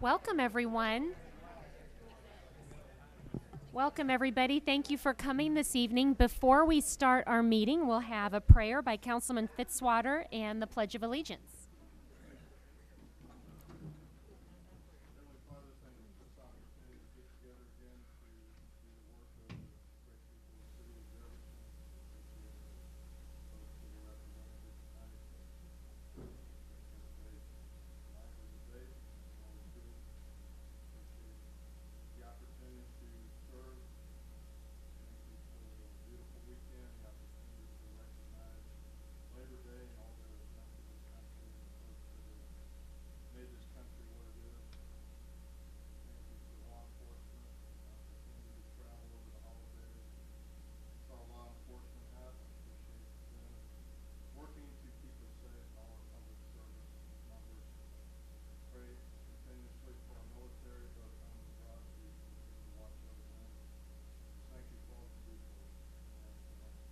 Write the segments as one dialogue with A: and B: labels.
A: Welcome, everyone. Welcome, everybody. Thank you for coming this evening. Before we start our meeting, we'll have a prayer by Councilman Fitzwater and the Pledge of Allegiance.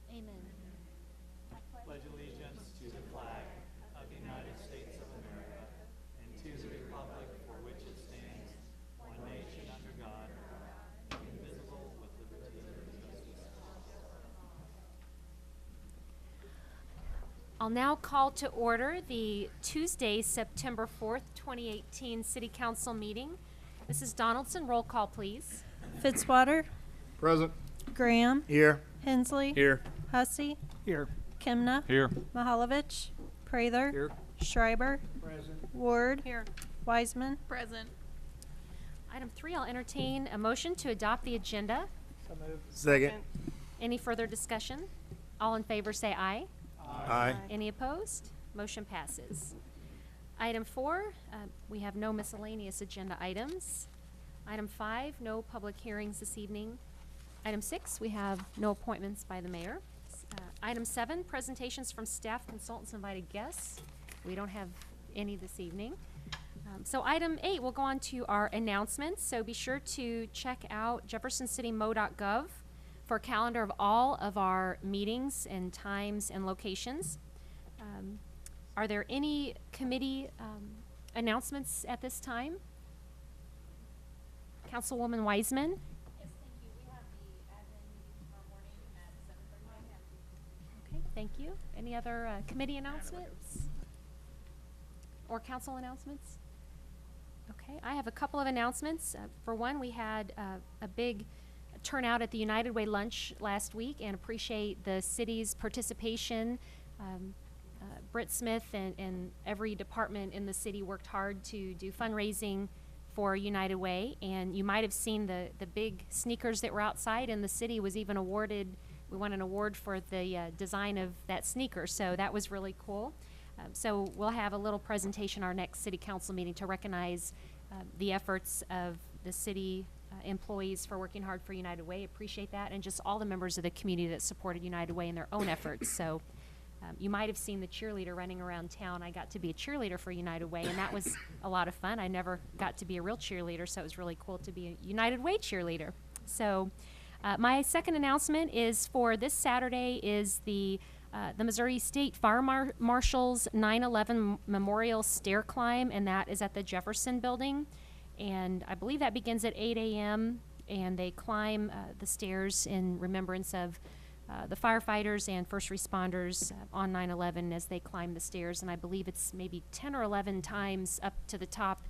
A: Amen.
B: Pledge allegiance to the flag of the United States of America and to the republic for which it stands, one nation under God, indivisible, with liberty and justice for all.
A: I'll now call to order the Tuesday, September 4th, 2018 City Council meeting. Mrs. Donaldson, roll call, please.
C: Fitzwater,
D: Present.
C: Graham,
D: Here.
C: Hensley,
D: Here.
C: Hussey,
B: Here.
C: Kimna,
D: Here.
C: Mahalovich, Prather,
D: Here.
C: Schreiber,
D: Present.
C: Ward,
E: Here.
C: Wiseman.
E: Present.
A: Item 3, I'll entertain a motion to adopt the agenda.
D: Second.
A: Any further discussion? All in favor say aye.
D: Aye.
A: Any opposed? Motion passes. Item 4, we have no miscellaneous agenda items. Item 5, no public hearings this evening. Item 6, we have no appointments by the mayor. Item 7, presentations from staff, consultants, invited guests. We don't have any this evening. So item 8, we'll go on to our announcements. So be sure to check out jeffersoncitymo.gov for a calendar of all of our meetings and times and locations. Are there any committee announcements at this time? Councilwoman Wiseman?
E: Yes, thank you. We have the admin meeting tomorrow morning at 7:30 a.m.
A: Okay, thank you. Any other committee announcements? Or council announcements? Okay, I have a couple of announcements. For one, we had a big turnout at the United Way lunch last week and appreciate the city's participation. Britt Smith and every department in the city worked hard to do fundraising for United Way, and you might have seen the big sneakers that were outside, and the city was even awarded, we won an award for the design of that sneaker, so that was really cool. So we'll have a little presentation our next city council meeting to recognize the efforts of the city employees for working hard for United Way. Appreciate that, and just all the members of the community that supported United Way in their own efforts. So you might have seen the cheerleader running around town. I got to be a cheerleader for United Way, and that was a lot of fun. I never got to be a real cheerleader, so it was really cool to be a United Way cheerleader. So my second announcement is for this Saturday is the Missouri State Fire Marshal's 9/11 Memorial Stair Climb, and that is at the Jefferson building. And I believe that begins at 8 a.m., and they climb the stairs in remembrance of the firefighters and first responders on 9/11 as they climb the stairs. And I believe it's maybe 10 or 11 times up to the top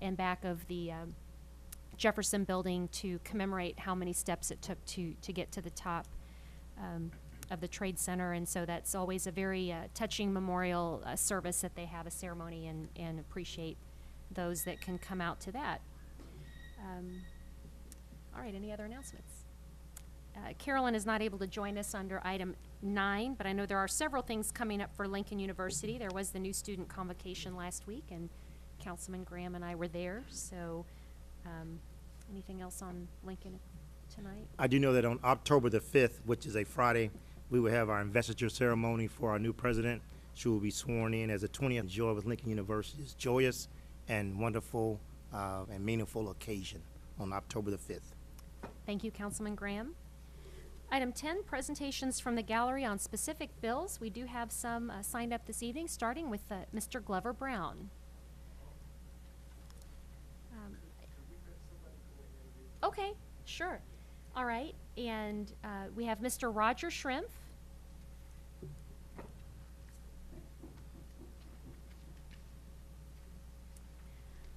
A: and back of the Jefferson building to commemorate how many steps it took to get to the top of the Trade Center. And so that's always a very touching memorial service that they have, a ceremony, and appreciate those that can come out to that. All right, any other announcements? Carolyn is not able to join us under item 9, but I know there are several things coming up for Lincoln University. There was the new student convocation last week, and Councilman Graham and I were there. So anything else on Lincoln tonight?
D: I do know that on October the 5th, which is a Friday, we will have our investiture ceremony for our new president. She will be sworn in as a 20th joy with Lincoln University's joyous and wonderful and meaningful occasion on October the 5th.
A: Thank you, Councilman Graham. Item 10, presentations from the gallery on specific bills. We do have some signed up this evening, starting with Mr. Glover Brown. Okay, sure. All right, and we have Mr. Roger Shrimp.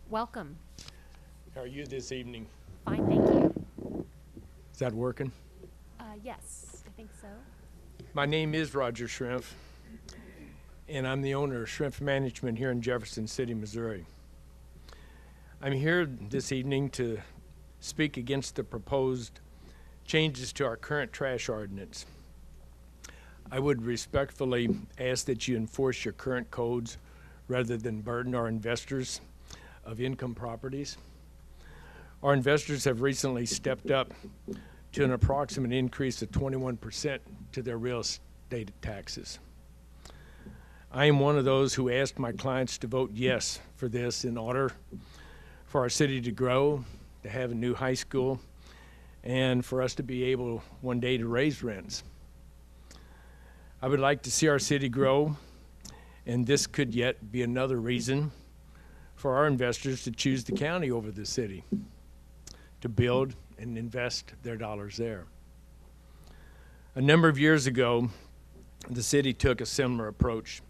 A: Welcome.
F: How are you this evening?
A: Fine, thank you.
F: Is that working?
A: Yes, I think so.
F: My name is Roger Shrimp, and I'm the owner of Shrimp Management here in Jefferson City, Missouri. I'm here this evening to speak against the proposed changes to our current trash ordinance. I would respectfully ask that you enforce your current codes rather than burden our investors of income properties. Our investors have recently stepped up to an approximate increase of 21% to their real estate taxes. I am one of those who asked my clients to vote yes for this in order for our city to grow, to have a new high school, and for us to be able one day to raise rents. I would like to see our city grow, and this could yet be another reason for our investors to choose the county over the city, to build and invest their dollars there. A number of years ago, the city took a similar approach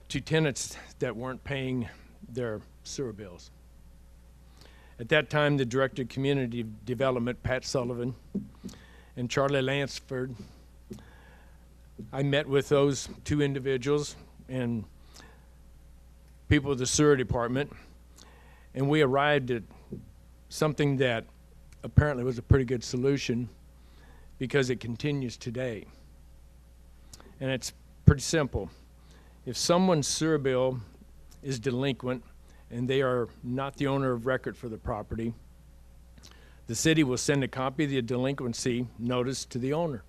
F: to tenants that weren't paying their sewer bills. At that time, the Director of Community Development, Pat Sullivan, and Charlie Lansford, I met with those two individuals and people of the sewer department, and we arrived at something that apparently was a pretty good solution because it continues today. And it's pretty simple. If someone's sewer bill is delinquent and they are not the owner of record for the property, the city will send a copy of the delinquency notice to the owner.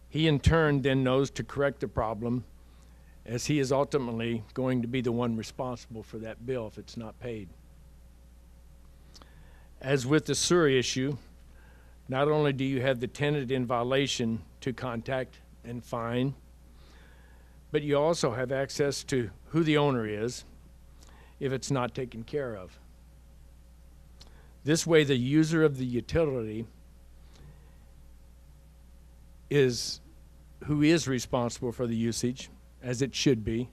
F: He in turn then knows to correct the problem, as he is ultimately going to be the one responsible for that bill if it's not paid. As with the sewer issue, not only do you have the tenant in violation to contact and fine, but you also have access to who the owner is if it's not taken care of. This way, the user of the utility is who is responsible for the usage, as it should be.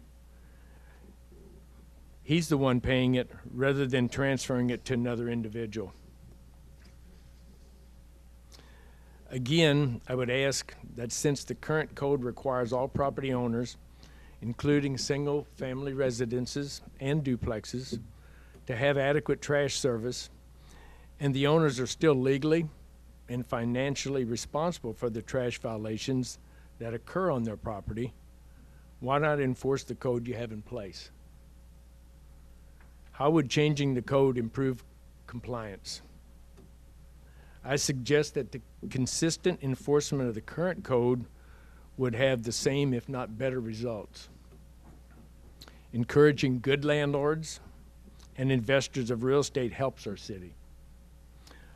F: He's the one paying it rather than transferring it to another individual. Again, I would ask that since the current code requires all property owners, including single-family residences and duplexes, to have adequate trash service, and the owners are still legally and financially responsible for the trash violations that occur on their property, why not enforce the code you have in place? How would changing the code improve compliance? I suggest that the consistent enforcement of the current code would have the same, if not better, results. Encouraging good landlords and investors of real estate helps our city,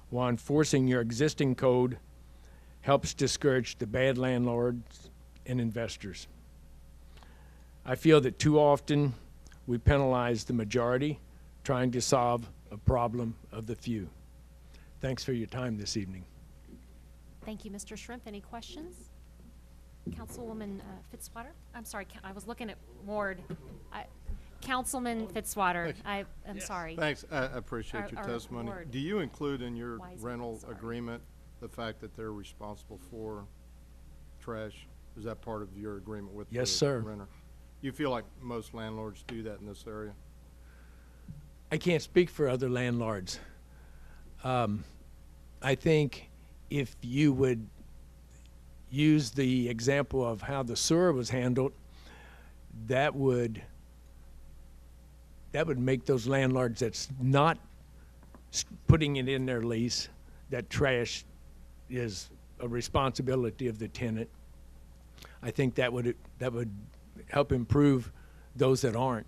F: while enforcing your existing code helps discourage the bad landlords and investors. I feel that too often we penalize the majority trying to solve a problem of the few. Thanks for your time this evening.
A: Thank you, Mr. Shrimp. Any questions? Councilwoman Fitzwater? I'm sorry, I was looking at Ward. Councilman Fitzwater, I'm sorry.
G: Thanks, I appreciate your
A: Our
G: testimony.
A: ward.
G: Do you include in your
A: Wiseman,
G: rental
A: sorry.
G: agreement the fact that they're responsible for trash? Is that part of your agreement with the
F: Yes, sir.
G: renter? You feel like most landlords do that in this area?
F: I can't speak for other landlords. I think if you would use the example of how the sewer was handled, that would make those landlords that's not putting it in their lease that trash is a responsibility of the tenant. I think that would help improve those that aren't.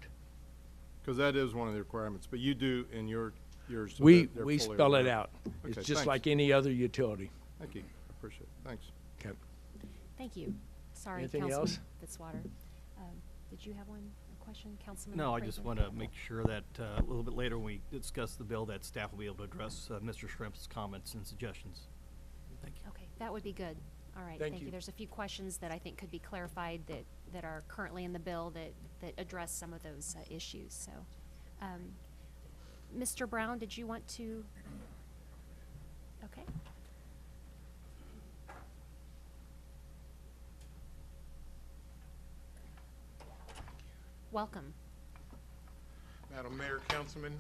G: Because that is one of the requirements, but you do in yours. So
F: We
G: they're
F: we
G: fully
F: spell it
G: aware.
F: out. It's
G: Okay,
F: just
G: thanks.
F: like any other utility.
G: Thank you, I appreciate it, thanks.
F: Okay.
A: Thank you. Sorry,
F: Anything
A: Councilman
F: else?
A: Fitzwater. Did you have one? question, Councilman?
H: No, I just
A: Fraser?
H: want to make sure that a little bit later when we discuss the bill, that staff will be able to address Mr. Shrimp's comments and suggestions. Thank you.
A: Okay, that would be good. All right,
F: Thank
A: thank you.
F: you.
A: There's a few questions that I think could be clarified that are currently in the bill that address some of those issues, so. Mr. Brown, did you want to? Okay. Welcome.
I: Madam Mayor, Councilman,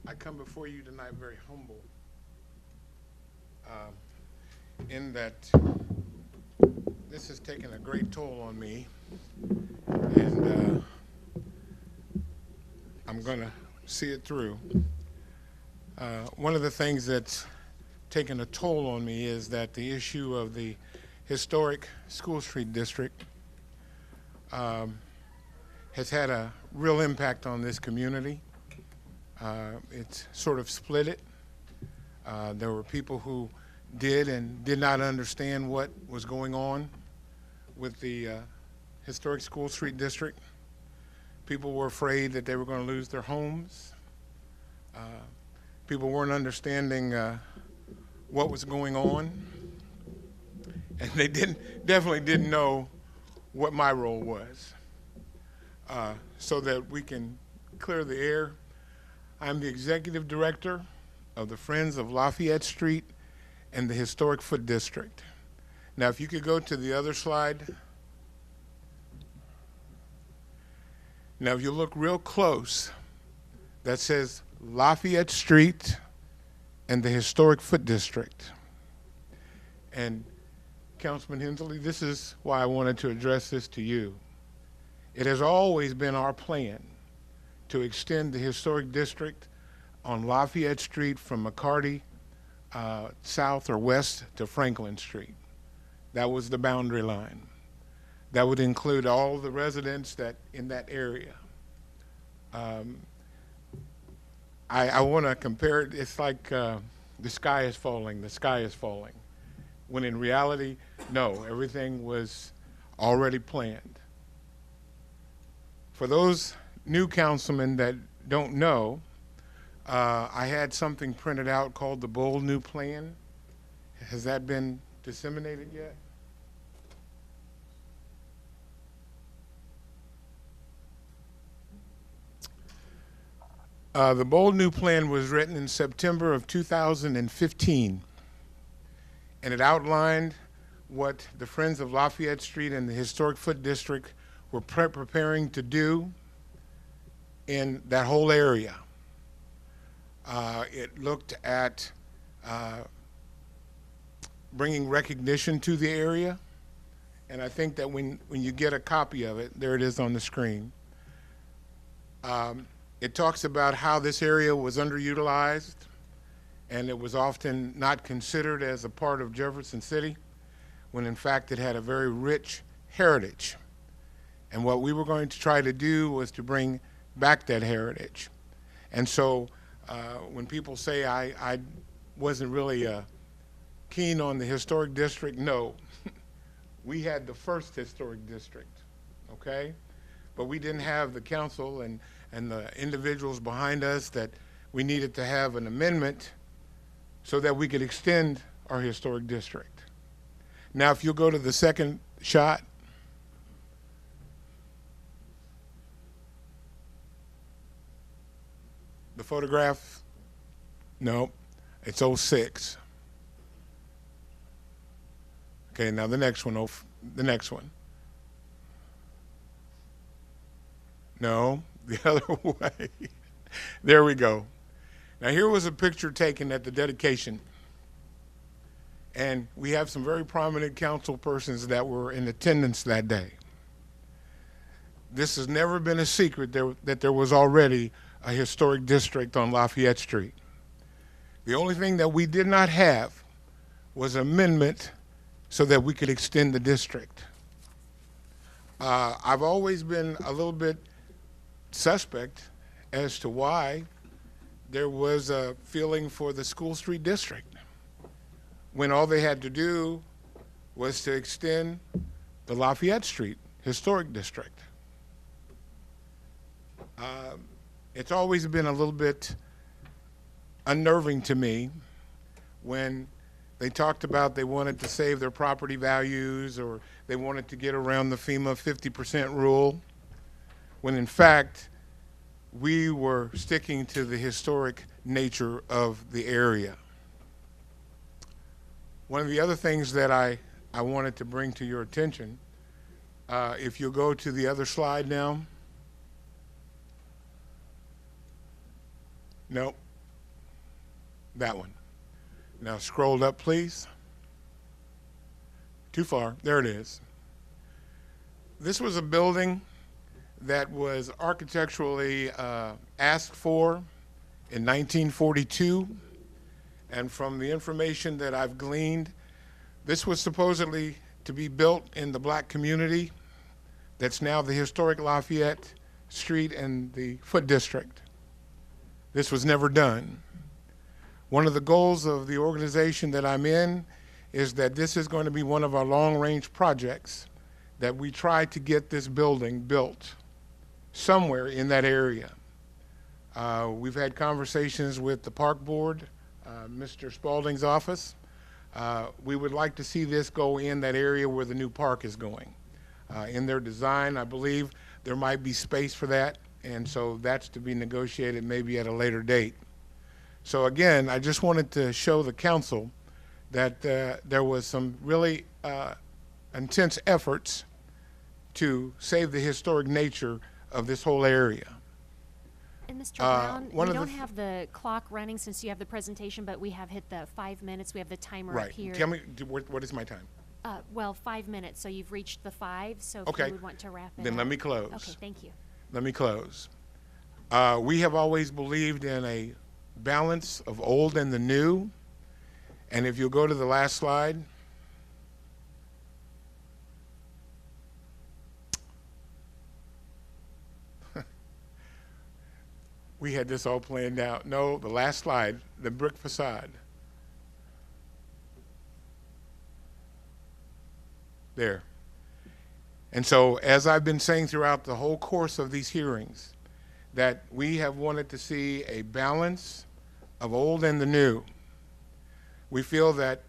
I: I come before you tonight very humble in that this has taken a great toll on me, and I'm going to see it through. One of the things that's taken a toll on me is that the issue of the historic School Street District has had a real impact on this community. It's sort of split it. There were people who did and did not understand what was going on with the historic School Street District. People were afraid that they were going to lose their homes. People weren't understanding what was going on, and they definitely didn't know what my role was. So that we can clear the air, I'm the executive director of the Friends of Lafayette Street and the Historic Foot District. Now, if you could go to the other slide. Now, if you look real close, that says Lafayette Street and the Historic Foot District. And Councilman Hensley, this is why I wanted to address this to you. It has always been our plan to extend the historic district on Lafayette Street from McCarty south or west to Franklin Street. That was the boundary line. That would include all the residents that in that area. I want to compare it. It's like the sky is falling, the sky is falling. When in reality, no, everything was already planned. For those new councilmen that don't know, I had something printed out called the Bold New Plan. Has that been disseminated yet? The Bold New Plan was written in September of 2015, and it outlined what the Friends of Lafayette Street and the Historic Foot District were preparing to do in that whole area. It looked at bringing recognition to the area, and I think that when you get a copy of it, there it is on the screen, it talks about how this area was underutilized and it was often not considered as a part of Jefferson City, when in fact it had a very rich heritage. And what we were going to try to do was to bring back that heritage. And so when people say I wasn't really keen on the historic district, no. We had the first historic district, okay? But we didn't have the council and the individuals behind us that we needed to have an amendment so that we could extend our historic district. Now, if you'll go to the second shot. The photograph, no, it's 06. Okay, now the next one, the next one. No, the other way. There we go. Now here was a picture taken at the dedication. And we have some very prominent council persons that were in attendance that day. This has never been a secret that there was already a historic district on Lafayette Street. The only thing that we did not have was an amendment so that we could extend the district. I've always been a little bit suspect as to why there was a feeling for the School Street District when all they had to do was to extend the Lafayette Street Historic District. It's always been a little bit unnerving to me when they talked about they wanted to save their property values or they wanted to get around the FEMA 50% rule, when in fact we were sticking to the historic nature of the area. One of the other things that I wanted to bring to your attention, if you'll go to the other slide now. Nope. That one. Now scroll up, please. Too far. There it is. This was a building that was architecturally asked for in 1942. And from the information that I've gleaned, this was supposedly to be built in the black community that's now the historic Lafayette Street and the Foot District. This was never done. One of the goals of the organization that I'm in is that this is going to be one of our long-range projects, that we try to get this building built somewhere in that area. We've had conversations with the park board, Mr. Spalding's office. We would like to see this go in that area where the new park is going. In their design, I believe there might be space for that, and so that's to be negotiated maybe at a later date. So again, I just wanted to show the council that there was some really intense efforts to save the historic nature of this whole area.
A: And Mr. Brown, we
I: one of
A: don't
I: the
A: have the clock running since you have the presentation, but we have hit the 5 minutes. We have the timer
I: Right.
A: up here.
I: Tell me, what is my time?
A: Well, 5 minutes, so you've reached the 5, so if
I: Okay.
A: you would want to wrap it
I: Then
A: up.
I: let me close.
A: Okay, thank you.
I: Let me close. We have always believed in a balance of old and the new. And if you'll go to the last slide. We had this all planned out. No, the last slide, the brick facade. There. And so, as I've been saying throughout the whole course of these hearings, that we have wanted to see a balance of old and the new. We feel that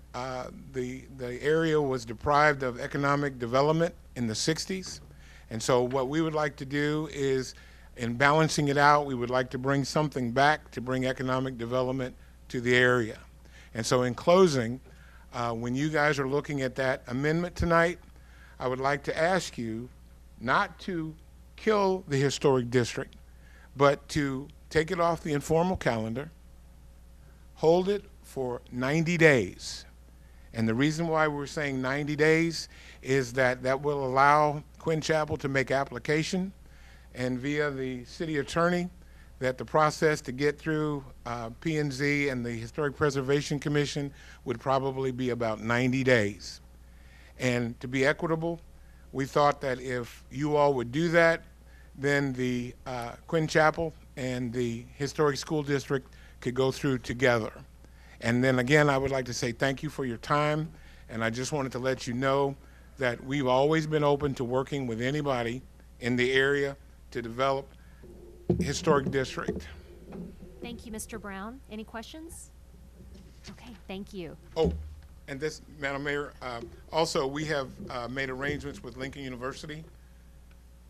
I: the area was deprived of economic development in the 60s. And so what we would like to do is, in balancing it out, we would like to bring something back to bring economic development to the area. And so in closing, when you guys are looking at that amendment tonight, I would like to ask you not to kill the historic district, but to take it off the informal calendar, hold it for 90 days. And the reason why we're saying 90 days is that that will allow Quinn Chapel to make application, and via the city attorney, that the process to get through P&Z and the Historic Preservation Commission would probably be about 90 days. And to be equitable, we thought that if you all would do that, then the Quinn Chapel and the Historic School District could go through together. And then again, I would like to say thank you for your time, and I just wanted to let you know that we've always been open to working with anybody in the area to develop historic district.
A: Thank you, Mr. Brown. Any questions? Okay, thank you.
I: Oh, and this, Madam Mayor, also we have made arrangements with Lincoln University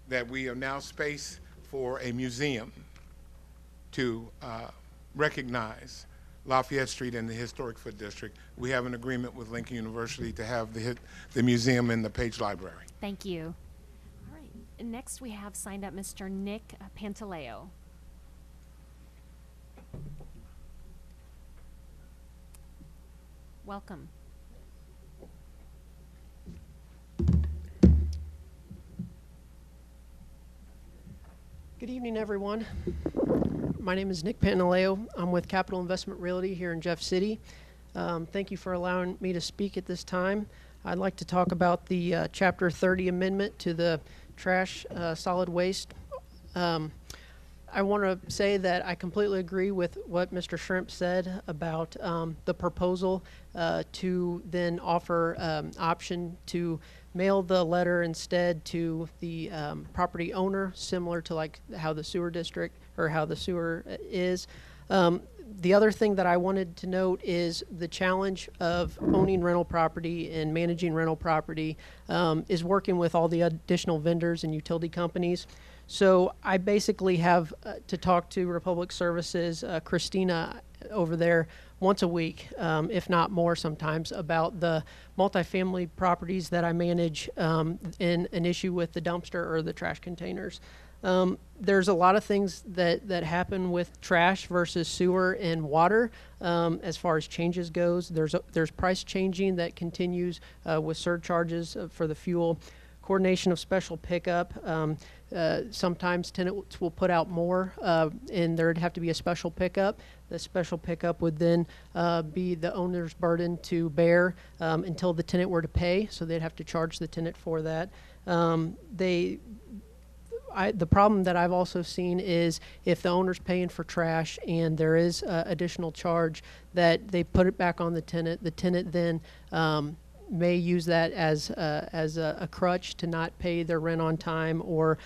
I: that we have now space for a museum to recognize Lafayette Street and the Historic Foot District. We have an agreement with Lincoln University to have the museum in the Page Library.
A: Thank you. All right, and next we have signed up Mr. Nick Pantaleo. Welcome.
J: Good evening, everyone. My name is Nick Pantaleo. I'm with Capital Investment Realty here in Jeff City. Thank you for allowing me to speak at this time. I'd like to talk about the Chapter 30 amendment to the trash solid waste. I want to say that I completely agree with what Mr. Shrimp said about the proposal to then offer option to mail the letter instead to the property owner, similar to like how the sewer district or how the sewer is. The other thing that I wanted to note is the challenge of owning rental property and managing rental property is working with all the additional vendors and utility companies. So I basically have to talk to Republic Services, Christina over there once a week, if not more sometimes, about the multifamily properties that I manage in an issue with the dumpster or the trash containers. There's a lot of things that happen with trash versus sewer and water as far as changes goes. There's price changing that continues with surcharges for the fuel. Coordination of special pickup. Sometimes tenants will put out more and there'd have to be a special pickup. The special pickup would then be the owner's burden to bear until the tenant were to pay, so they'd have to charge the tenant for that. The problem that I've also seen is if the owner's paying for trash and there is additional charge, that they put it back on the tenant then may use that as a crutch to not pay their rent on time, or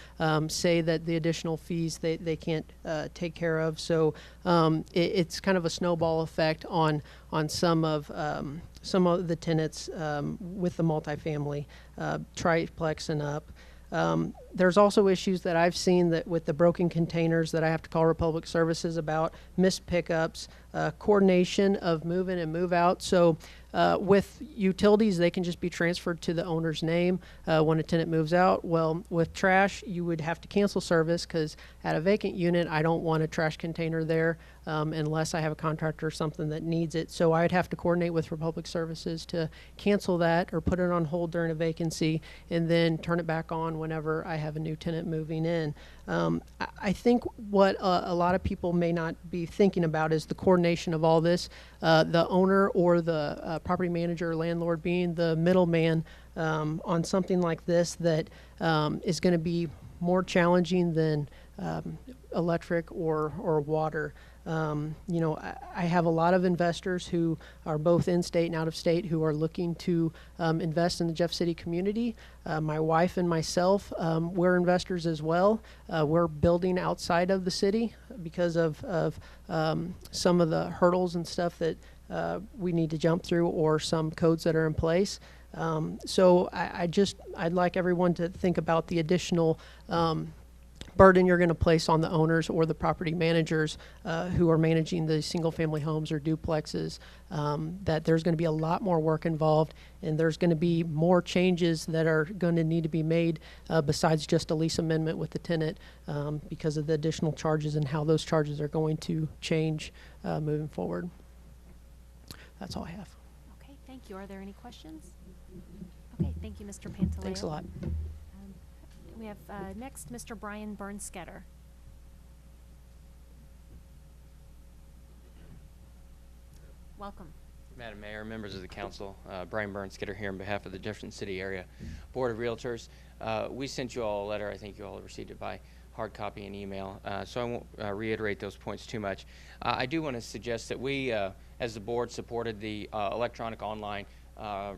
J: say that the additional fees they can't take care of. So it's kind of a snowball effect on some of the tenants with the multifamily triplex and up. There's also issues that I've seen that with the broken containers that I have to call Republic Services about, missed pickups, coordination of move in and move out. So with utilities, they can just be transferred to the owner's name when a tenant moves out. Well, with trash, you would have to cancel service because at a vacant unit, I don't want a trash container there unless I have a contractor or something that needs it. So I'd have to coordinate with Republic Services to cancel that or put it on hold during a vacancy and then turn it back on whenever I have a new tenant moving in. I think what a lot of people may not be thinking about is the coordination of all this. The owner or the property manager or landlord being the middleman on something like this that is going to be more challenging than electric or water. I have a lot of investors who are both in-state and out-of-state who are looking to invest in the Jeff City community. My wife and myself, we're investors as well. We're building outside of the city because of some of the hurdles and stuff that we need to jump through, or some codes that are in place. So I'd like everyone to think about the additional burden you're going to place on the owners or the property managers who are managing the single-family homes or duplexes, that there's going to be a lot more work involved, and there's going to be more changes that are going to need to be made besides just a lease amendment with the tenant because of the additional charges and how those charges are going to change moving forward. That's all I have.
A: Okay, thank you. Are there any questions? Okay, thank you, Mr. Pantaleo.
J: Thanks a lot.
A: We have next Mr. Brian Bernstetter. Welcome.
K: Madam Mayor, members of the council, Brian Bernstetter here on behalf of the Jefferson City Area Board of Realtors. We sent you all a letter. I think you all received it by hard copy and email, so I won't reiterate those points too much. I do want to suggest that we, as the board, supported the electronic online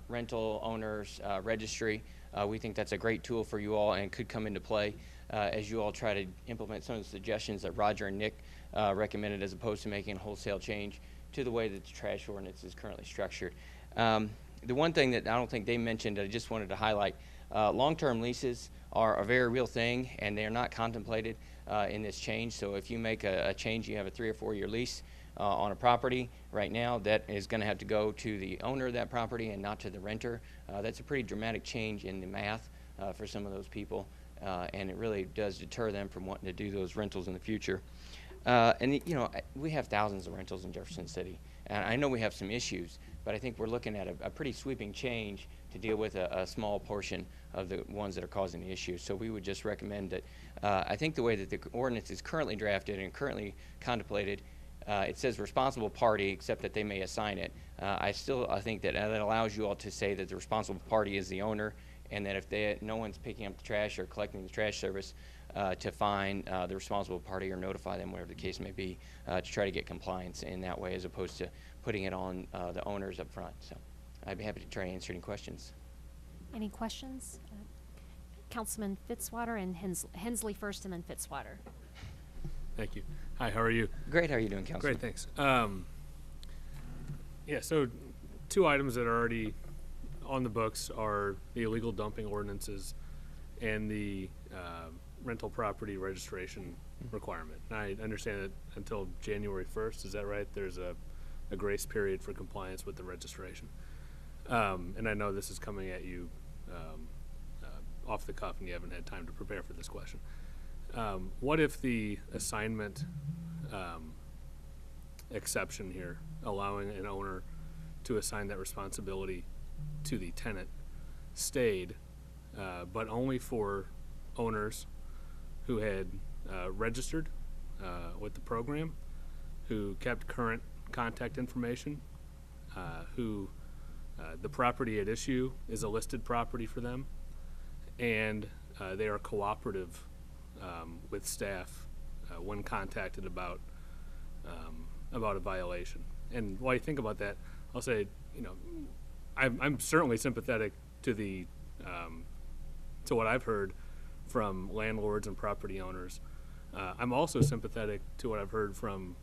K: rental owners registry. We think that's a great tool for you all and could come into play as you all try to implement some of the suggestions that Roger and Nick recommended, as opposed to making a wholesale change to the way that the trash ordinance is currently structured. The one thing that I don't think they mentioned, I just wanted to highlight, long-term leases are a very real thing, and they are not contemplated in this change. So if you make a change, you have a 3 or 4 year lease on a property right now, that is going to have to go to the owner of that property and not to the renter. That's a pretty dramatic change in the math for some of those people, and it really does deter them from wanting to do those rentals in the future. And we have thousands of rentals in Jefferson City, and I know we have some issues, but I think we're looking at a pretty sweeping change to deal with a small portion of the ones that are causing the issues. So we would just recommend that, I think the way that the ordinance is currently drafted and currently contemplated, it says responsible party, except that they may assign it. I think that that allows you all to say that the responsible party is the owner, and that if no one's picking up the trash or collecting the trash service, to fine the responsible party or notify them, whatever the case may be, to try to get compliance in that way, as opposed to putting it on the owners up front. So I'd be happy to try to answer any questions.
A: Any questions? Councilman Fitzwater and Hensley first, and then Fitzwater.
L: Thank you. Hi, how are you?
K: Great. How are you doing, Councilman?
L: Great, thanks. Yeah, so 2 items that are already on the books are the illegal dumping ordinances and the rental property registration requirement. And I understand that until January 1st, is that right? There's a grace period for compliance with the registration. And I know this is coming at you off the cuff and you haven't had time to prepare for this question. What if the assignment exception here, allowing an owner to assign that responsibility to the tenant, stayed, but only for owners who had registered with the program, who kept current contact information, who the property at issue is a listed property for them, and they are cooperative with staff when contacted about a violation. And while you think about that, I'll say, you know, I'm certainly sympathetic to the to what I've heard from landlords and property owners. I'm also sympathetic to what I've heard from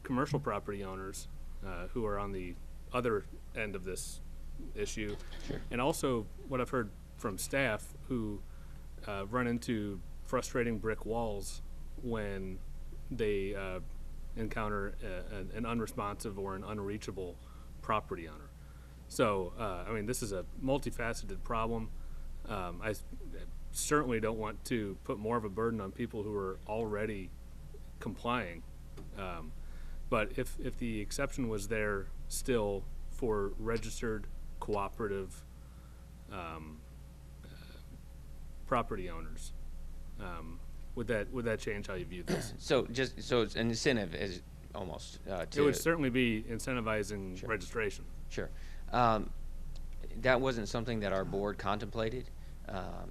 L: commercial property owners who are on the other end of this issue, and also what I've heard from staff who run into frustrating brick walls when they encounter an unresponsive or an unreachable property owner. So, I mean, this is a multifaceted problem. I certainly don't want to put more of a burden on people who are already complying. But if the exception was there still for registered cooperative property owners, would that change how you view this?
K: So it's an incentive is almost to.
L: It would certainly be incentivizing registration.
K: Sure. That wasn't something that our board contemplated.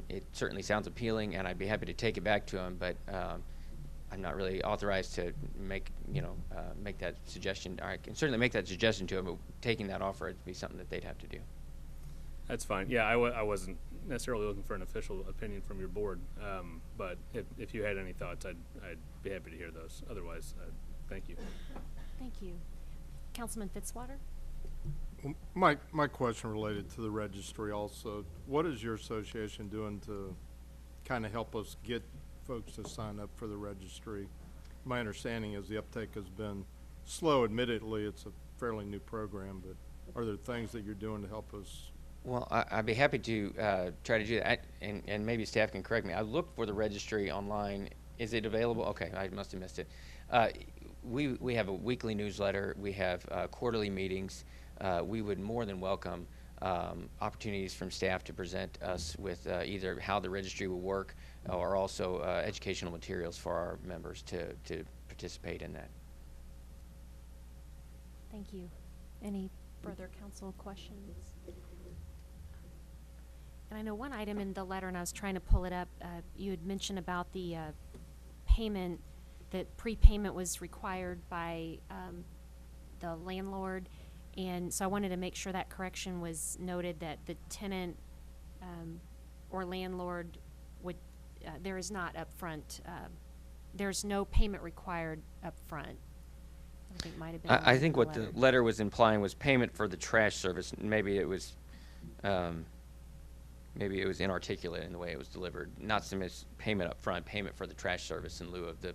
K: It certainly sounds appealing, and I'd be happy to take it back to them, but I'm not really authorized to make that suggestion. I can certainly make that suggestion to them, but taking that offer would be something that they'd have to do.
L: That's fine. Yeah, I wasn't necessarily looking for an official opinion from your board, but if you had any thoughts, I'd be happy to hear those. Otherwise, thank you.
A: Thank you. Councilman Fitzwater?
G: Well, my question related to the registry also. What is your association doing to kind of help us get folks to sign up for the registry? My understanding is the uptake has been slow. Admittedly, it's a fairly new program, but are there things that you're doing to help us?
K: Well, I'd be happy to try to do that, and maybe staff can correct me. I looked for the registry online. Is it available? Okay, I must have missed it. We have a weekly newsletter. We have quarterly meetings. We would more than welcome opportunities from staff to present us with either how the registry will work or also educational materials for our members to participate in that.
A: Thank you. Any further council questions? And I know one item in the letter, and I was trying to pull it up, you had mentioned about the payment, that prepayment was required by the landlord. And so I wanted to make sure that correction was noted, that the tenant or landlord would, there is not upfront, there's no payment required upfront. I think might have been.
K: I think what the letter was implying was payment for the trash service. Maybe it was inarticulate in the way it was delivered. Not so much payment upfront, payment for the trash service in lieu of the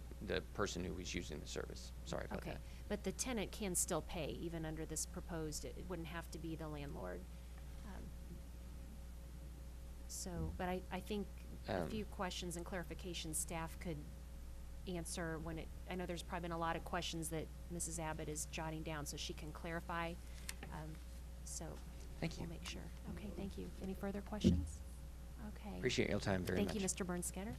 K: person who was using the service. Sorry about that.
A: But the tenant can still pay even under this proposed, it wouldn't have to be the landlord. But I think a few questions and clarifications staff could answer when I know there's probably been a lot of questions that Mrs. Abbott is jotting down, so she can clarify. So
K: thank you.
A: We'll make sure. Okay, thank you. Any further questions? Okay.
K: Appreciate your time very much.
A: Thank you, Mr. Bernstetter.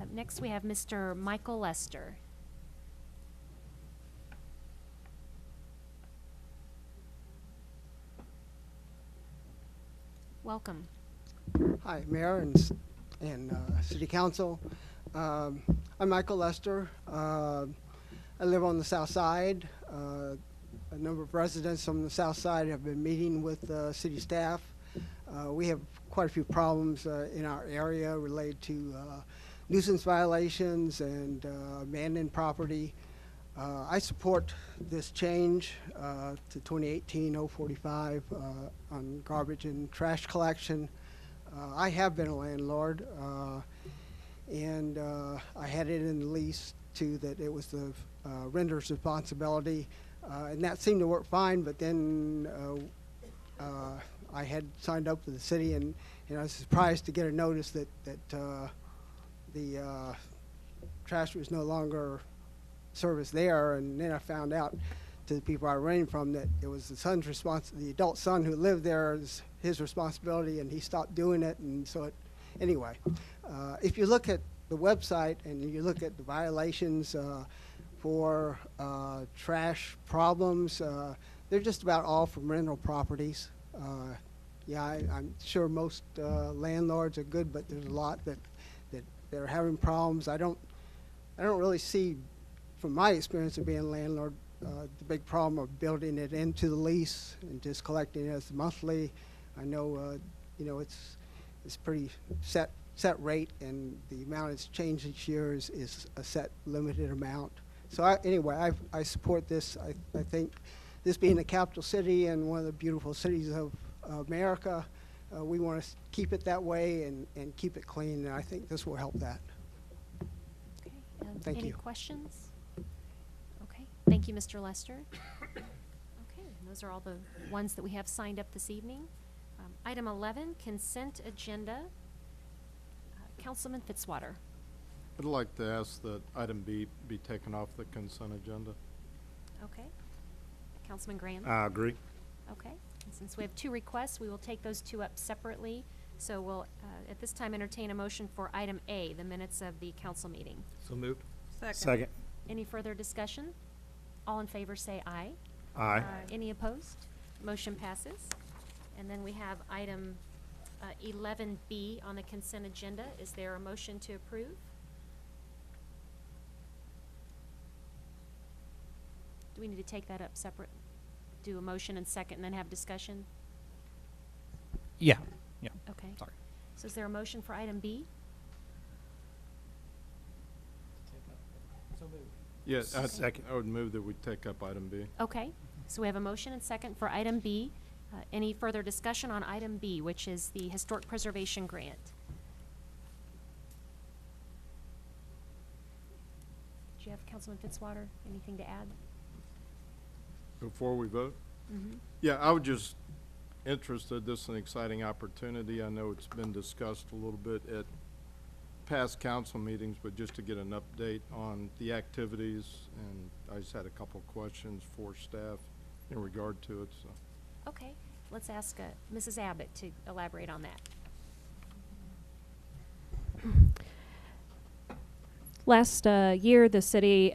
A: Up next, we have Mr. Michael Lester. Welcome.
M: Hi, Mayor and City Council. I'm Michael Lester. I live on the South Side. A number of residents from the South Side have been meeting with city staff We have quite a few problems in our area related to nuisance violations and abandoned property. I support this change to 2018-045 on garbage and trash collection. I have been a landlord, and I had it in the lease too that it was the renter's responsibility, and that seemed to work fine. But then I had signed up with the city, and I was surprised to get a notice that the trash was no longer service there. And then I found out to the people I rented from that it was the son's the adult son who lived there, is his responsibility, and he stopped doing it. And so anyway, if you look at the website and you look at the violations for trash problems, they're just about all from rental properties. Yeah, I'm sure most landlords are good, but there's a lot that they're having problems. I don't really see, from my experience of being a landlord, the big problem of building it into the lease and just collecting it as monthly. I know, you know, it's pretty set rate, and the amount that's changed each year is a set limited amount. So anyway, I support this. I think this being the capital city and one of the beautiful cities of America, we want to keep it that way and keep it clean, and I think this will help that.
A: Okay.
M: Thank you.
A: Any questions? Okay. Thank you, Mr. Lester. Okay. Those are all the ones that we have signed up this evening. Item 11, consent agenda. Councilman Fitzwater.
G: I'd like to ask that item B be taken off the consent agenda.
A: Okay. Councilman Graham.
D: I agree.
A: Okay. And since we have two requests, we will take those two up separately. So we'll, at this time, entertain a motion for item A, the minutes of the council meeting.
H: So moved.
D: Second.
A: Any further discussion? All in favor say aye.
D: Aye.
A: Any opposed? Motion passes. And then we have item 11B on the consent agenda. Is there a motion to approve? Do we need to take that up separate? Do a motion and second and then have discussion?
H: Yeah. Yeah.
A: Okay.
H: Sorry.
A: So is there a motion for item B?
G: Yes,
D: Second.
G: I would move that we take up item B.
A: Okay. So we have a motion and second for item B. Any further discussion on item B, which is the historic preservation grant? Do you have, Councilman Fitzwater, anything to add?
G: Before we vote?
A: Mm-hmm.
G: Yeah, I was just interested. This is an exciting opportunity. I know it's been discussed a little bit at past council meetings, but just to get an update on the activities, and I just had a couple questions for staff in regard to it, so.
A: Okay. Let's ask Mrs. Abbott to elaborate on that.
N: Last year, the city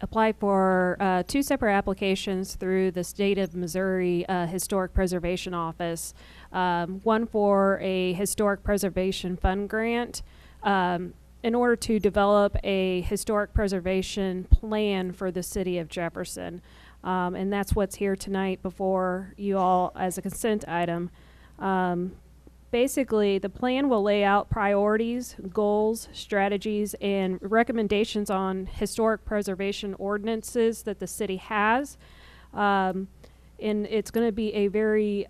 N: applied for two separate applications through the State of Missouri Historic Preservation Office. One for a Historic Preservation Fund grant in order to develop a historic preservation plan for the city of Jefferson. And that's what's here tonight before you all as a consent item. Basically, the plan will lay out priorities, goals, strategies, and recommendations on historic preservation ordinances that the city has. And it's going to be a very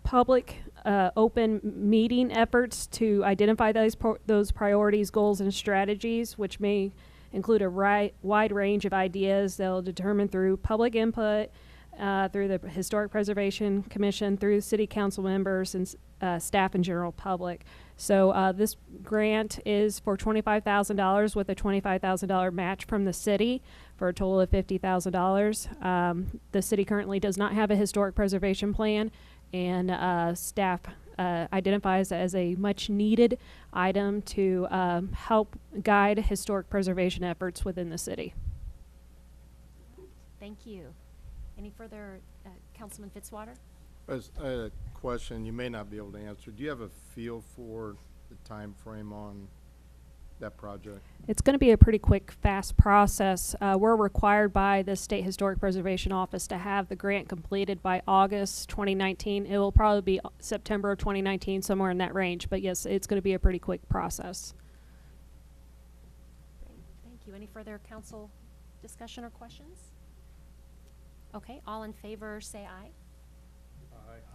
N: public, open meeting efforts to identify those priorities, goals, and strategies, which may include a wide range of ideas they'll determine through public input, through the Historic Preservation Commission, through city council members and staff and general public. So this grant is for $25,000 with a $25,000 match from the city for a total of $50,000. The city currently does not have a historic preservation plan, and staff identifies as a much needed item to help guide historic preservation efforts within the city.
A: Thank you. Any further, Councilman Fitzwater?
G: I had a question you may not be able to answer. Do you have a feel for the time frame on that project?
N: It's going to be a pretty quick, fast process. We're required by the State Historic Preservation Office to have the grant completed by August 2019. It will probably be September of 2019, somewhere in that range. But yes, it's going to be a pretty quick process.
A: Great, thank you. Any further council discussion or questions? Okay, all in favor say aye.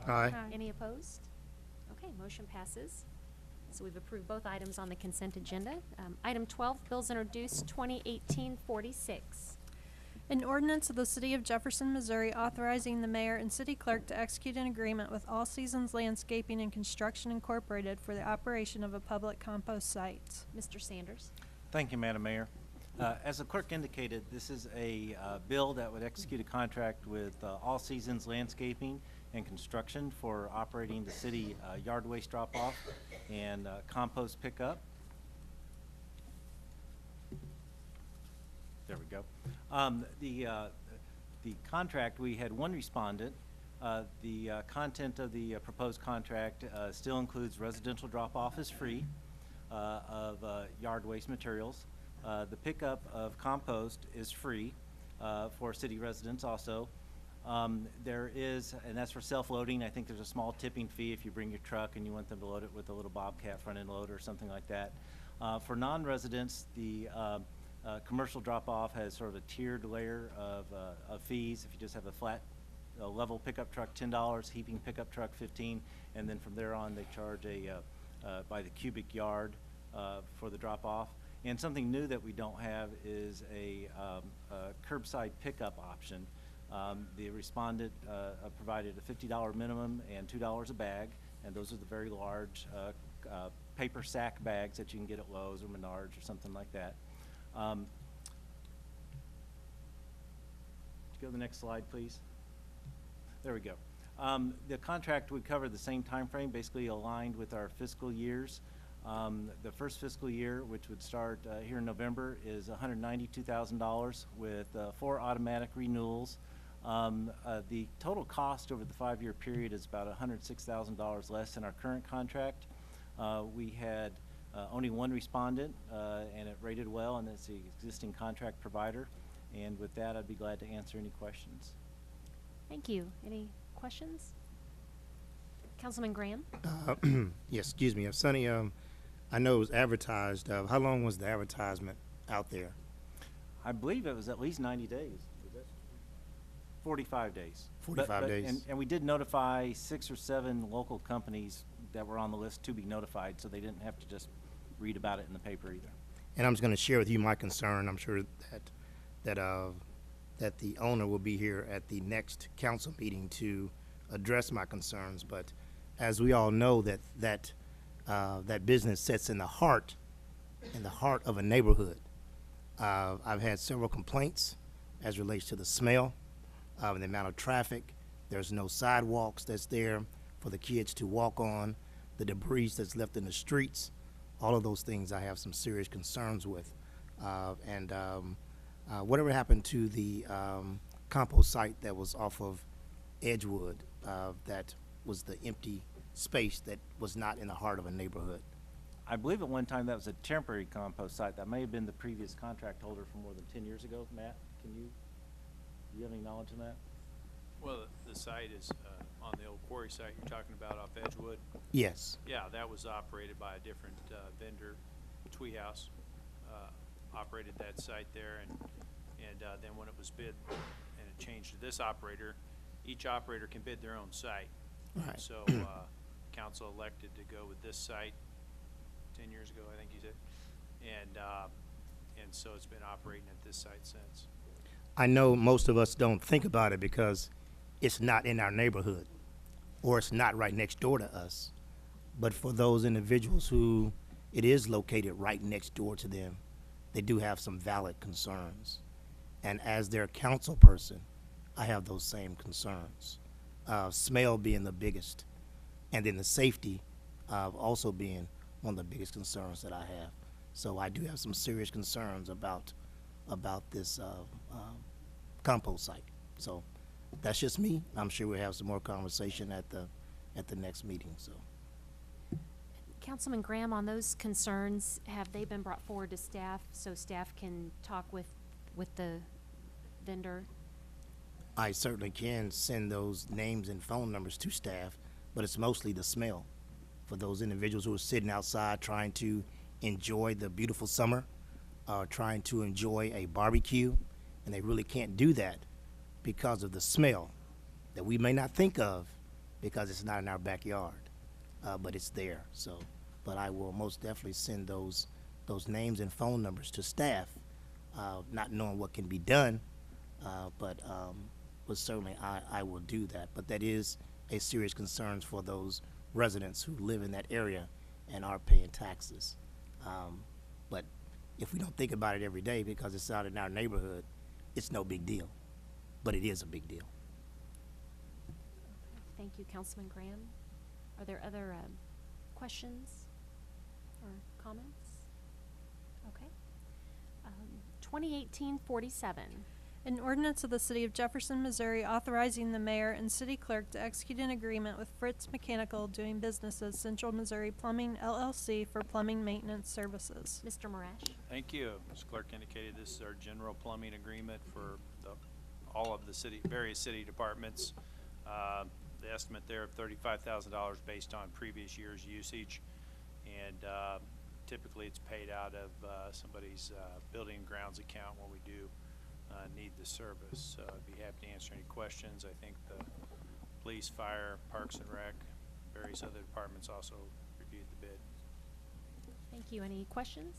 D: Aye.
A: Any opposed? Okay, motion passes. So we've approved both items on the consent agenda. Item 12, bills introduced 2018-46.
C: An ordinance of the City of Jefferson, Missouri authorizing the mayor and city clerk to execute an agreement with All Seasons Landscaping and Construction Incorporated for the operation of a public compost site.
A: Mr. Sanders.
O: Thank you, Madam Mayor. As the clerk indicated, this is a bill that would execute a contract with All Seasons Landscaping and Construction for operating the city yard waste drop-off and compost pickup. There we go. The contract, we had one respondent. The content of the proposed contract still includes residential drop-off is free of yard waste materials. The pickup of compost is free for city residents also. There is, and that's for self-loading. I think there's a small tipping fee if you bring your truck and you want them to load it with a little Bobcat front-end loader or something like that. For non-residents, the commercial drop-off has sort of a tiered layer of fees. If you just have a flat level pickup truck, $10, heaping pickup truck, $15, and then from there on they charge by the cubic yard for the drop-off. And something new that we don't have is a curbside pickup option. The respondent provided a $50 minimum and $2 a bag, and those are the very large paper sack bags that you can get at Lowe's or Menards or something like that. Go to the next slide, please. There we go. The contract would cover the same time frame, basically aligned with our fiscal years. The first fiscal year, which would start here in November, is $192,000 with 4 automatic renewals. The total cost over the 5-year period is about $106,000 less than our current contract. We had only one respondent, and it rated well, and it's the existing contract provider. And with that, I'd be glad to answer any questions.
A: Thank you. Any questions? Councilman Graham?
D: Yes, excuse me. Sonny, I know it was advertised. How long was the advertisement out there?
O: I believe it was at least 90 days. 45 days.
D: 45 days.
O: And we did notify 6 or 7 local companies that were on the list to be notified, so they didn't have to just read about it in the paper either.
D: And I'm just going to share with you my concern. I'm sure that the owner will be here at the next council meeting to address my concerns. But as we all know, that business sits in the heart of a neighborhood. I've had several complaints as relates to the smell, and the amount of traffic. There's no sidewalks that's there for the kids to walk on, the debris that's left in the streets. All of those things I have some serious concerns with. Whatever happened to the compost site that was off of Edgewood, that was the empty space that was not in the heart of a neighborhood?
O: I believe at one time that was a temporary compost site. That may have been the previous contract holder from more than 10 years ago. Matt, do you have any knowledge on that?
P: Well, the site is on the old quarry site you're talking about off Edgewood.
D: Yes.
P: Yeah, that was operated by a different vendor. Twee House operated that site there, and then when it was bid and it changed to this operator, each operator can bid their own site.
D: Right.
P: So council elected to go with this site 10 years ago, I think you said, and so it's been operating at this site since.
D: I know most of us don't think about it because it's not in our neighborhood or it's not right next door to us. But for those individuals who it is located right next door to them, they do have some valid concerns. And as their council person, I have those same concerns. Smell being the biggest, and then the safety also being one of the biggest concerns that I have. So I do have some serious concerns about this compost site. So that's just me. I'm sure we'll have some more conversation at the next meeting. So,
A: Councilman Graham, on those concerns, have they been brought forward to staff so staff can talk with the vendor?
D: I certainly can send those names and phone numbers to staff, but it's mostly the smell for those individuals who are sitting outside trying to enjoy the beautiful summer, trying to enjoy a barbecue, and they really can't do that because of the smell that we may not think of because it's not in our backyard, but it's there. So, but I will most definitely send those names and phone numbers to staff, not knowing what can be done, but certainly I will do that. But that is a serious concern for those residents who live in that area and are paying taxes. But if we don't think about it every day because it's out in our neighborhood, it's no big deal. But it is a big deal.
A: Thank you, Councilman Graham. Are there other questions or comments? Okay. 2018-47.
C: An ordinance of the City of Jefferson, Missouri authorizing the mayor and city clerk to execute an agreement with Fritz Mechanical doing business as Central Missouri Plumbing LLC for plumbing maintenance services.
A: Mr. Morash.
P: Thank you. Ms. Clerk indicated this is our general plumbing agreement for all of the various city departments. The estimate there of $35,000 based on previous year's usage, and typically it's paid out of somebody's building and grounds account when we do need the service. So I'd be happy to answer any questions. I think the police, fire, parks and rec, various other departments also reviewed the bid.
A: Thank you. Any questions?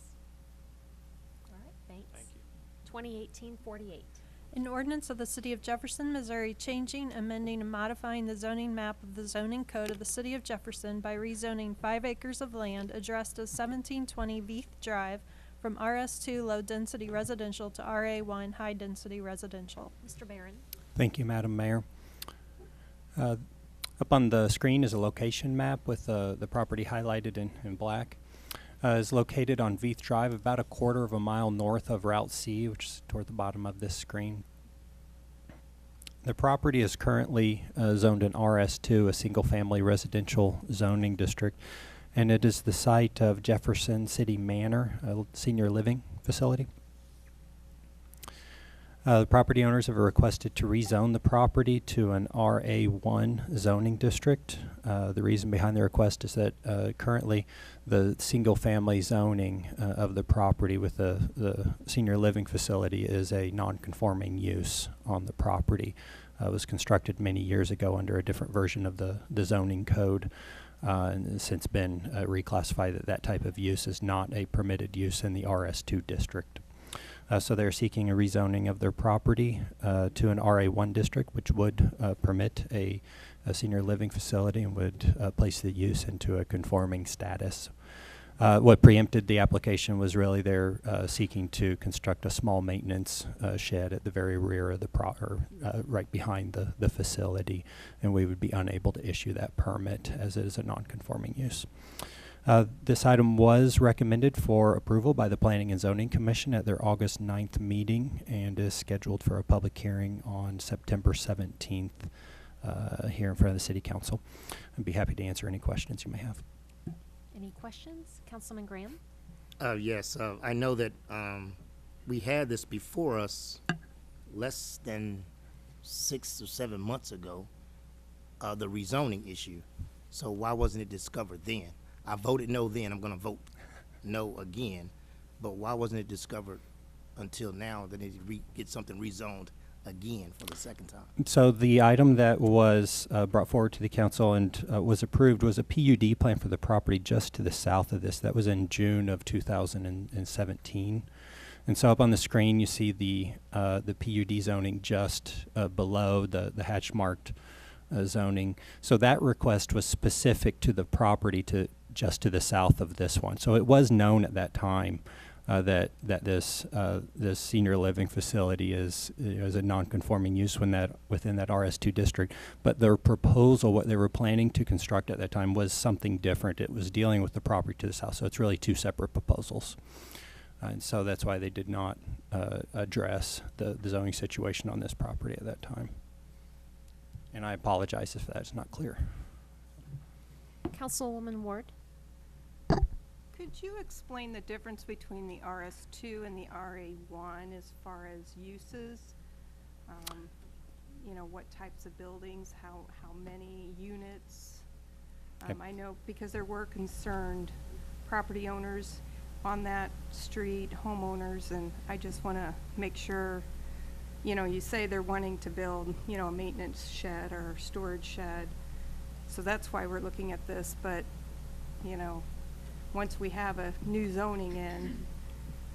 A: All right, thanks.
P: Thank you.
A: 2018-48.
C: An ordinance of the City of Jefferson, Missouri changing, amending, and modifying the zoning map of the zoning code of the City of Jefferson by rezoning 5 acres of land addressed as 1720 Veith Drive from RS2 low-density residential to RA1 high-density residential.
A: Mr. Barron.
Q: Thank you, Madam Mayor. Up on the screen is a location map with the property highlighted in black. Is located on Veith Drive, about a quarter of a mile north of Route C, which is toward the bottom of this screen. The property is currently zoned in RS2, a single-family residential zoning district, and it is the site of Jefferson City Manor, a senior living facility. The property owners have requested to rezone the property to an RA1 zoning district. The reason behind the request is that currently the single-family zoning of the property with the senior living facility is a non-conforming use on the property. It was constructed many years ago under a different version of the zoning code, and has since been reclassified that type of use is not a permitted use in the RS2 district. So they're seeking a rezoning of their property to an RA1 district, which would permit a senior living facility and would place the use into a conforming status. What preempted the application was really they're seeking to construct a small maintenance shed at the very rear of the right behind the facility, and we would be unable to issue that permit as it is a non-conforming use. This item was recommended for approval by the Planning and Zoning Commission at their August 9th meeting and is scheduled for a public hearing on September 17th here in front of the City Council. I'd be happy to answer any questions you may have.
A: Any questions? Councilman Graham?
D: Yes, I know that we had this before us less than 6 or 7 months ago, the rezoning issue. So why wasn't it discovered then? I voted no then. I'm going to vote no again. But why wasn't it discovered until now that they get something rezoned again for the second time?
Q: So the item that was brought forward to the council and was approved was a PUD plan for the property just to the south of this. That was in June of 2017. And so up on the screen you see the PUD zoning just below the hatch marked zoning. So that request was specific to the property just to the south of this one. So it was known at that time that this senior living facility is a non-conforming use within that RS2 district. But their proposal, what they were planning to construct at that time, was something different. It was dealing with the property to the south. So it's really 2 separate proposals. And so that's why they did not address the zoning situation on this property at that time. And I apologize if that's not clear.
A: Councilwoman Ward?
R: Could you explain the difference between the RS2 and the RA1 as far as uses? You know, what types of buildings, how many units? I know because there were concerned property owners on that street, homeowners, and I just want to make sure, you know, you say they're wanting to build, you know, a maintenance shed or storage shed. So that's why we're looking at this, but, you know, once we have a new zoning in,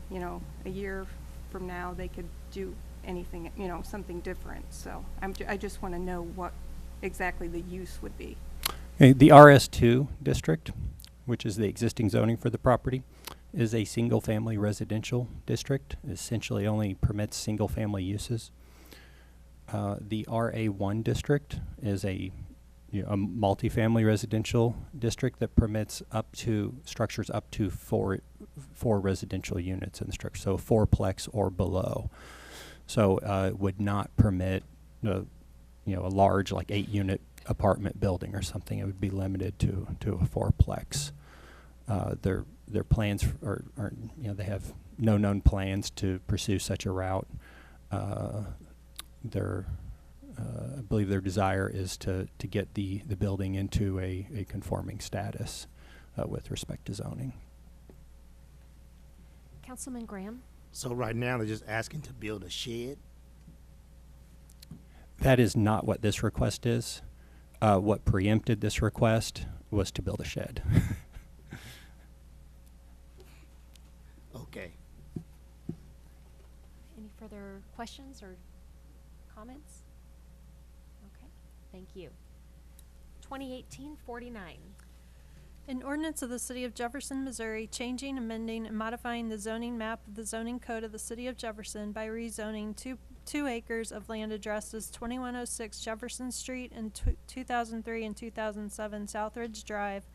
R: you know, a year from now, they could do anything, you know, something different. So I just want to know what exactly the use would be.
Q: Okay, the RS2 district, which is the existing zoning for the property, is a single-family residential district. It essentially only permits single-family uses. The RA1 district is a multifamily residential district that permits up to structures up to four residential units in the structure, so fourplex or below. So it would not permit a large, like 8-unit apartment building or something. It would be limited to a fourplex. Their plans are they have no known plans to pursue such a route. I believe their desire is to get the building into a conforming status with respect to zoning.
A: Councilman Graham?
D: So right now, they're just asking to build a shed?
Q: That is not what this request is. What preempted this request was to build a shed.
D: Okay.
A: Any further questions or comments? Okay, thank you. 2018-49.
C: An ordinance of the City of Jefferson, Missouri, changing, amending, and modifying the zoning map of the zoning code of the City of Jefferson by rezoning two acres of land addressed as 2106 Jefferson Street and 2003 and 2007 Southridge Drive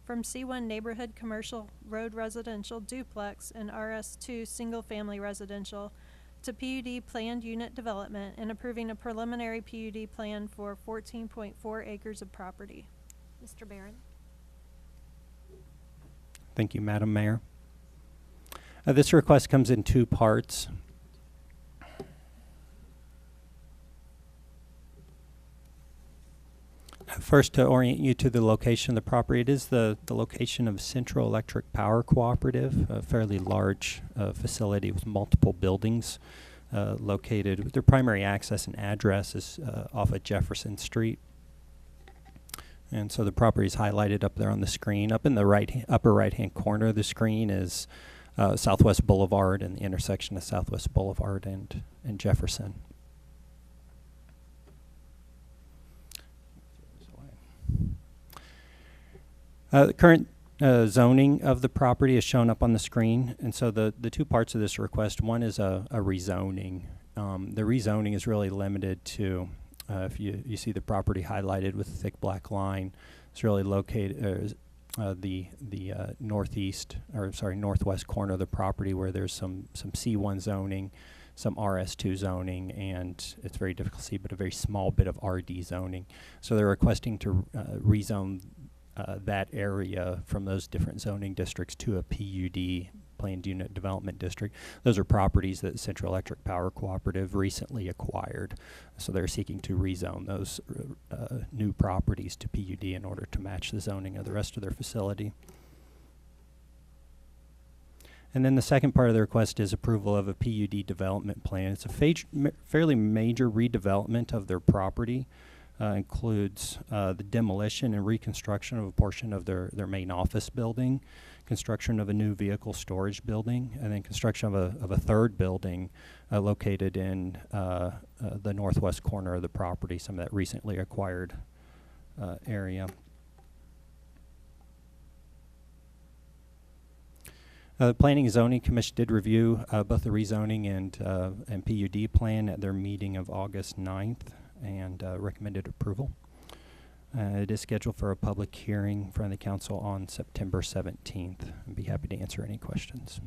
C: from C1 Neighborhood Commercial Road Residential Duplex and RS2 Single Family Residential to PUD Planned Unit Development and approving a preliminary PUD plan for 14.4 acres of property.
A: Mr. Barron?
Q: Thank you, Madam Mayor. This request comes in two parts. First, to orient you to the location of the property, it is the location of Central Electric Power Cooperative, a fairly large facility with multiple buildings located. Their primary access and address is off of Jefferson Street. And so the property is highlighted up there on the screen. Up in the upper right-hand corner of the screen is Southwest Boulevard and the intersection of Southwest Boulevard and Jefferson. The current zoning of the property is shown up on the screen, and so the two parts of this request, one is a rezoning. The rezoning is really limited to, if you see the property highlighted with a thick black line, it's really located the northwest corner of the property where there's some C1 zoning, some RS2 zoning, and it's very difficult to see, but a very small bit of RD zoning. So they're requesting to rezone that area from those different zoning districts to a PUD, Planned Unit Development District. Those are properties that Central Electric Power Cooperative recently acquired. So they're seeking to rezone those new properties to PUD in order to match the zoning of the rest of their facility. And then the second part of the request is approval of a PUD development plan. It's a fairly major redevelopment of their property. Includes the demolition and reconstruction of a portion of their main office building, construction of a new vehicle storage building, and then construction of a third building located in the northwest corner of the property, some of that recently acquired area. The Planning and Zoning Commission did review both the rezoning and PUD plan at their meeting of August 9th. And recommended approval. It is scheduled for a public hearing in front of the council on September 17th. I'd be happy to answer any questions.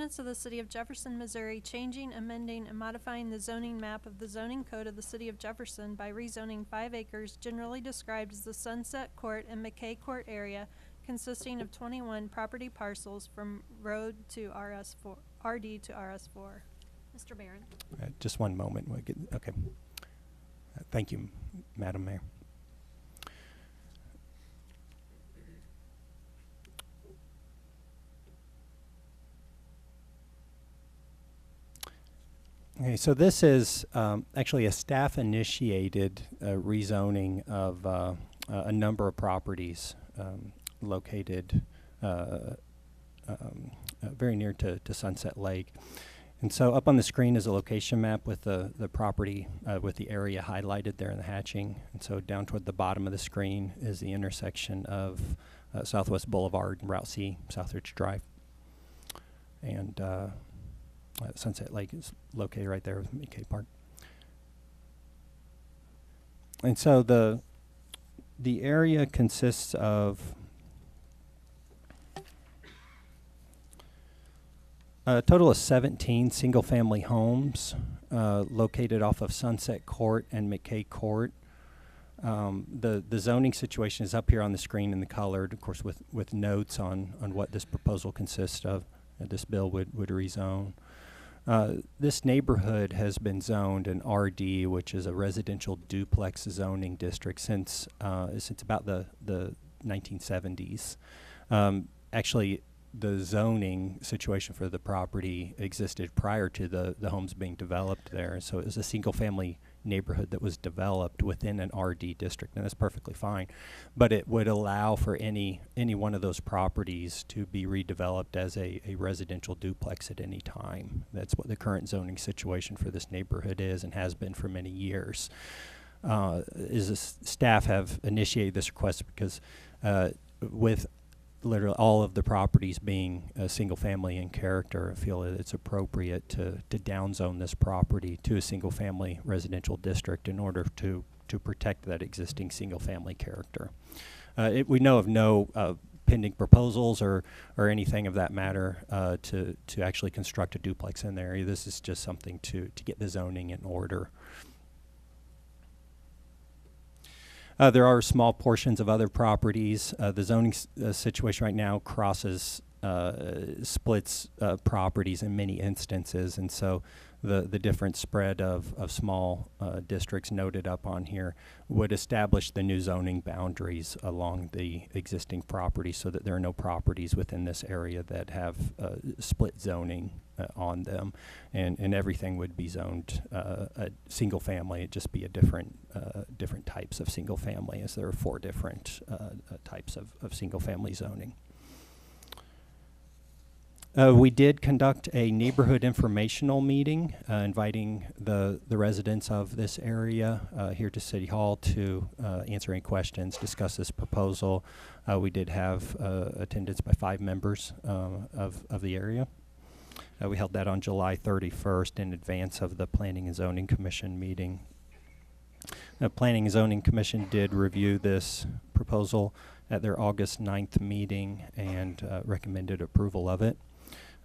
C: ordinance of the City of Jefferson, Missouri, changing, amending, and modifying the zoning map of the zoning code of the City of Jefferson by rezoning 5 acres generally described as the Sunset Court and McKay Court area, consisting of 21 property parcels from road to RS4, RD to RS4.
A: Mr. Barron.
Q: Just one moment. Okay. Thank you, Madam Mayor. Okay, so this is actually a staff-initiated rezoning of a number of properties located very near to Sunset Lake. And so up on the screen is a location map with the property, with the area highlighted there in the hatching. And so down toward the bottom of the screen is the intersection of Southwest Boulevard and Route C, Southridge Drive. And Sunset Lake is located right there with McKay Park. And so the area consists of a total of 17 single-family homes located off of Sunset Court and McKay Court. The zoning situation is up here on the screen in the colored, of course, with notes on what this proposal consists of. This bill would rezone. This neighborhood has been zoned an RD, which is a residential duplex zoning district since about the 1970s. Actually, the zoning situation for the property existed prior to the homes being developed there. So it was a single-family neighborhood that was developed within an RD district, and that's perfectly fine. But it would allow for any one of those properties to be redeveloped as a residential duplex at any time. That's what the current zoning situation for this neighborhood is and has been for many years. Staff have initiated this request because with literally all of the properties being single family in character, I feel that it's appropriate to downzone this property to a single family residential district in order to protect that existing single family character. We know of no pending proposals or anything of that matter to actually construct a duplex in the area. This is just something to get the zoning in order. There are small portions of other properties. The zoning situation right now splits properties in many instances, and so the different spread of small districts noted up on here would establish the new zoning boundaries along the existing property so that there are no properties within this area that have split zoning on them, and everything would be zoned a single family. It'd just be a different types of single family, as there are 4 different types of single family zoning. We did conduct a neighborhood informational meeting, inviting the residents of this area here to City Hall to answer any questions, discuss this proposal. We did have attendance by 5 members of the area. We held that on July 31st in advance of the Planning and Zoning Commission meeting. The Planning and Zoning Commission did review this proposal at their August 9th meeting and recommended approval of it.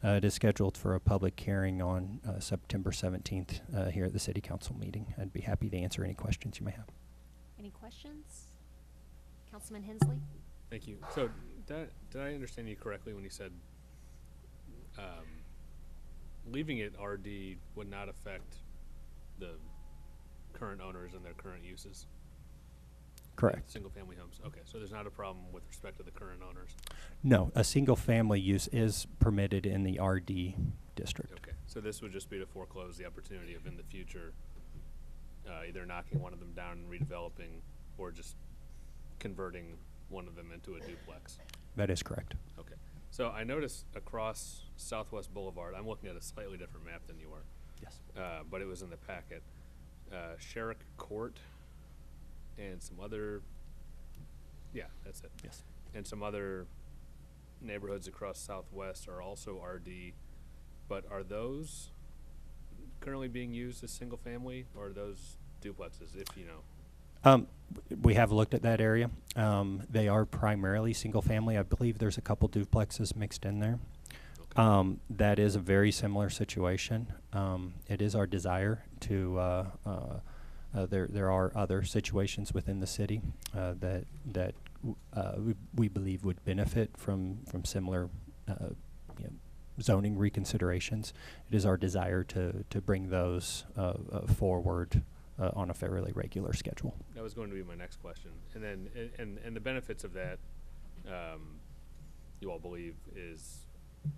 Q: It is scheduled for a public hearing on September 17th here at the City Council meeting. I'd be happy to answer any questions you may have.
A: Any questions? Councilman Hensley?
L: Thank you. So did I understand you correctly when you said leaving it RD would not affect the current owners and their current uses?
Q: Correct.
L: Single family homes. Okay, so there's not a problem with respect to the current owners?
Q: No, a single family use is permitted in the RD district.
L: Okay, so this would just be to foreclose the opportunity of in the future either knocking one of them down and redeveloping or just converting one of them into a duplex.
Q: That is correct.
L: Okay, so I noticed across Southwest Boulevard, I'm looking at a slightly different map than you are.
Q: Yes.
L: But it was in the packet. Sherrick Court and some other, yeah, that's it.
Q: Yes.
L: And some other neighborhoods across Southwest are also RD, but are those currently being used as single family, or are those duplexes, if you know?
Q: We have looked at that area. They are primarily single family. I believe there's a couple duplexes mixed in there. That is a very similar situation. It is our desire to, there are other situations within the city that we believe would benefit from similar zoning reconsiderations. It is our desire to bring those forward on a fairly regular schedule.
L: That was going to be my next question. And then, and the benefits of that, you all believe is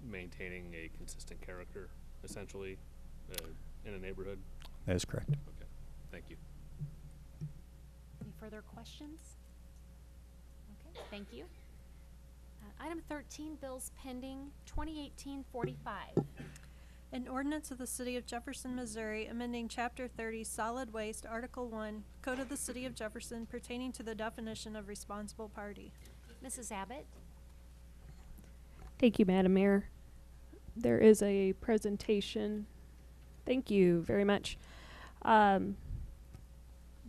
L: maintaining a consistent character, essentially, in a neighborhood?
Q: That is correct.
L: Okay, thank you.
A: Any further questions? Okay, thank you. Item 13, bills pending, 2018-45.
C: An ordinance of the City of Jefferson, Missouri, amending Chapter 30 Solid Waste, Article 1, Code of the City of Jefferson pertaining to the definition of responsible party.
A: Mrs. Abbott?
N: Thank you, Madam Mayor. There is a presentation. Thank you very much.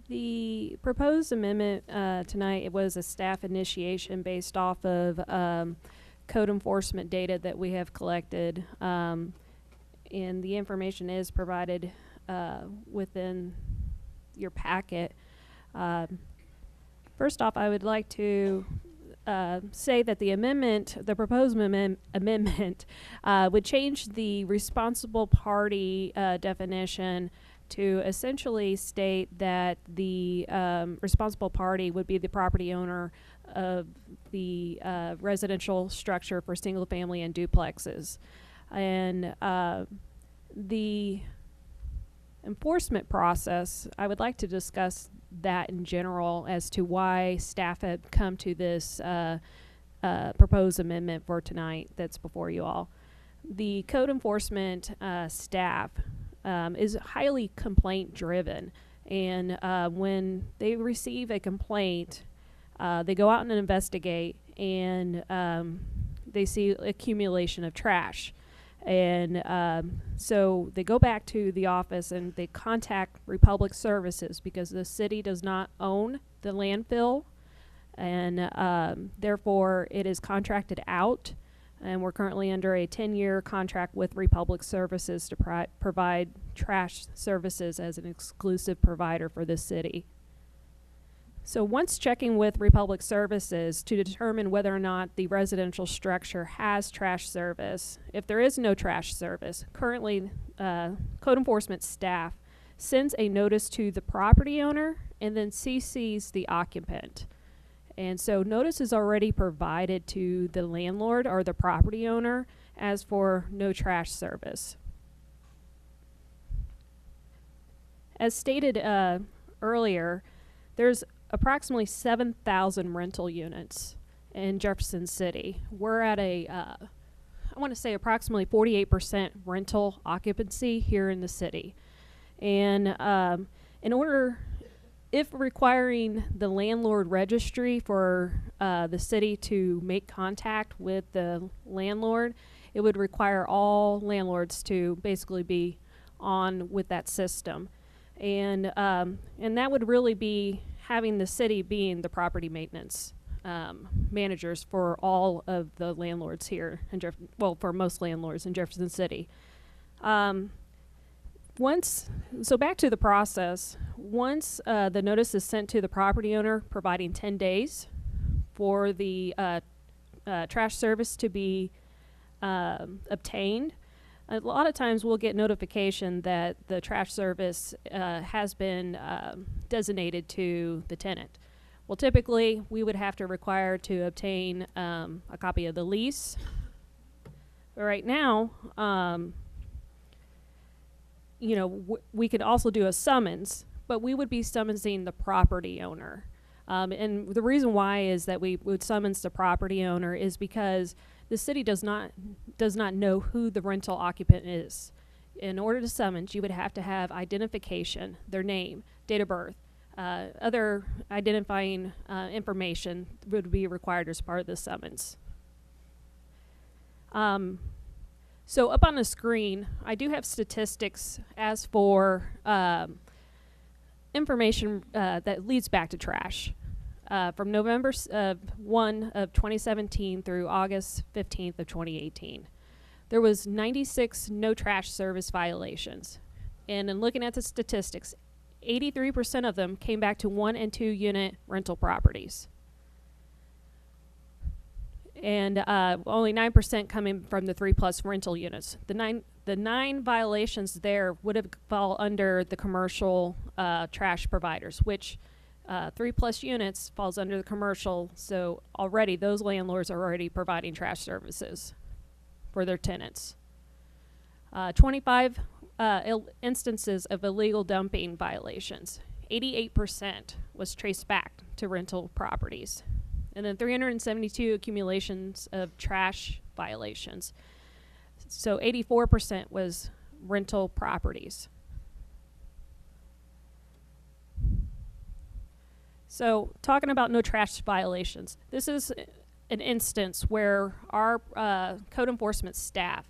N: The proposed amendment tonight, it was a staff initiation based off of code enforcement data that we have collected, and the information is provided within your packet. First off, I would like to say that the proposed amendment would change the responsible party definition to essentially state that the responsible party would be the property owner of the residential structure for single family and duplexes. And the enforcement process, I would like to discuss that in general as to why staff had come to this proposed amendment for tonight that's before you all. The code enforcement staff is highly complaint driven, and when they receive a complaint, they go out and investigate, and they see accumulation of trash. And so they go back to the office and they contact Republic Services because the city does not own the landfill, and therefore it is contracted out. And we're currently under a 10-year contract with Republic Services to provide trash services as an exclusive provider for the city. So once checking with Republic Services to determine whether or not the residential structure has trash service, if there is no trash service, currently code enforcement staff sends a notice to the property owner and then CCs the occupant. And so notice is already provided to the landlord or the property owner as for no trash service. As stated earlier, there's approximately 7,000 rental units in Jefferson City. We're at I want to say approximately 48% rental occupancy here in the city. And if requiring the landlord registry for the city to make contact with the landlord, it would require all landlords to basically be on with that system. And that would really be having the city being the property maintenance managers for all of the landlords here in for most landlords in Jefferson City. So back to the process, once the notice is sent to the property owner, providing 10 days for the trash service to be obtained, a lot of times we'll get notification that the trash service has been designated to the tenant. Well, typically we would have to require to obtain a copy of the lease. But right now, we could also do a summons, but we would be summoning the property owner. And the reason why is that we would summons the property owner is because the city does not know who the rental occupant is. In order to summons, you would have to have identification, their name, date of birth, other identifying information would be required as part of the summons. So up on the screen, I do have statistics as for information that leads back to trash. From November 1 of 2017 through August 15th of 2018. there was 96 no trash service violations. And in looking at the statistics, 83% of them came back to 1 and 2 unit rental properties. And only 9% coming from the 3+ rental units. The nine violations there would have fall under the commercial trash providers, which 3+ units falls under the commercial. So already those landlords are already providing trash services for their tenants. 25 instances of illegal dumping violations. 88% was traced back to rental properties. And then 372 accumulations of trash violations. So 84% was rental properties. So talking about no trash violations, this is an instance where our code enforcement staff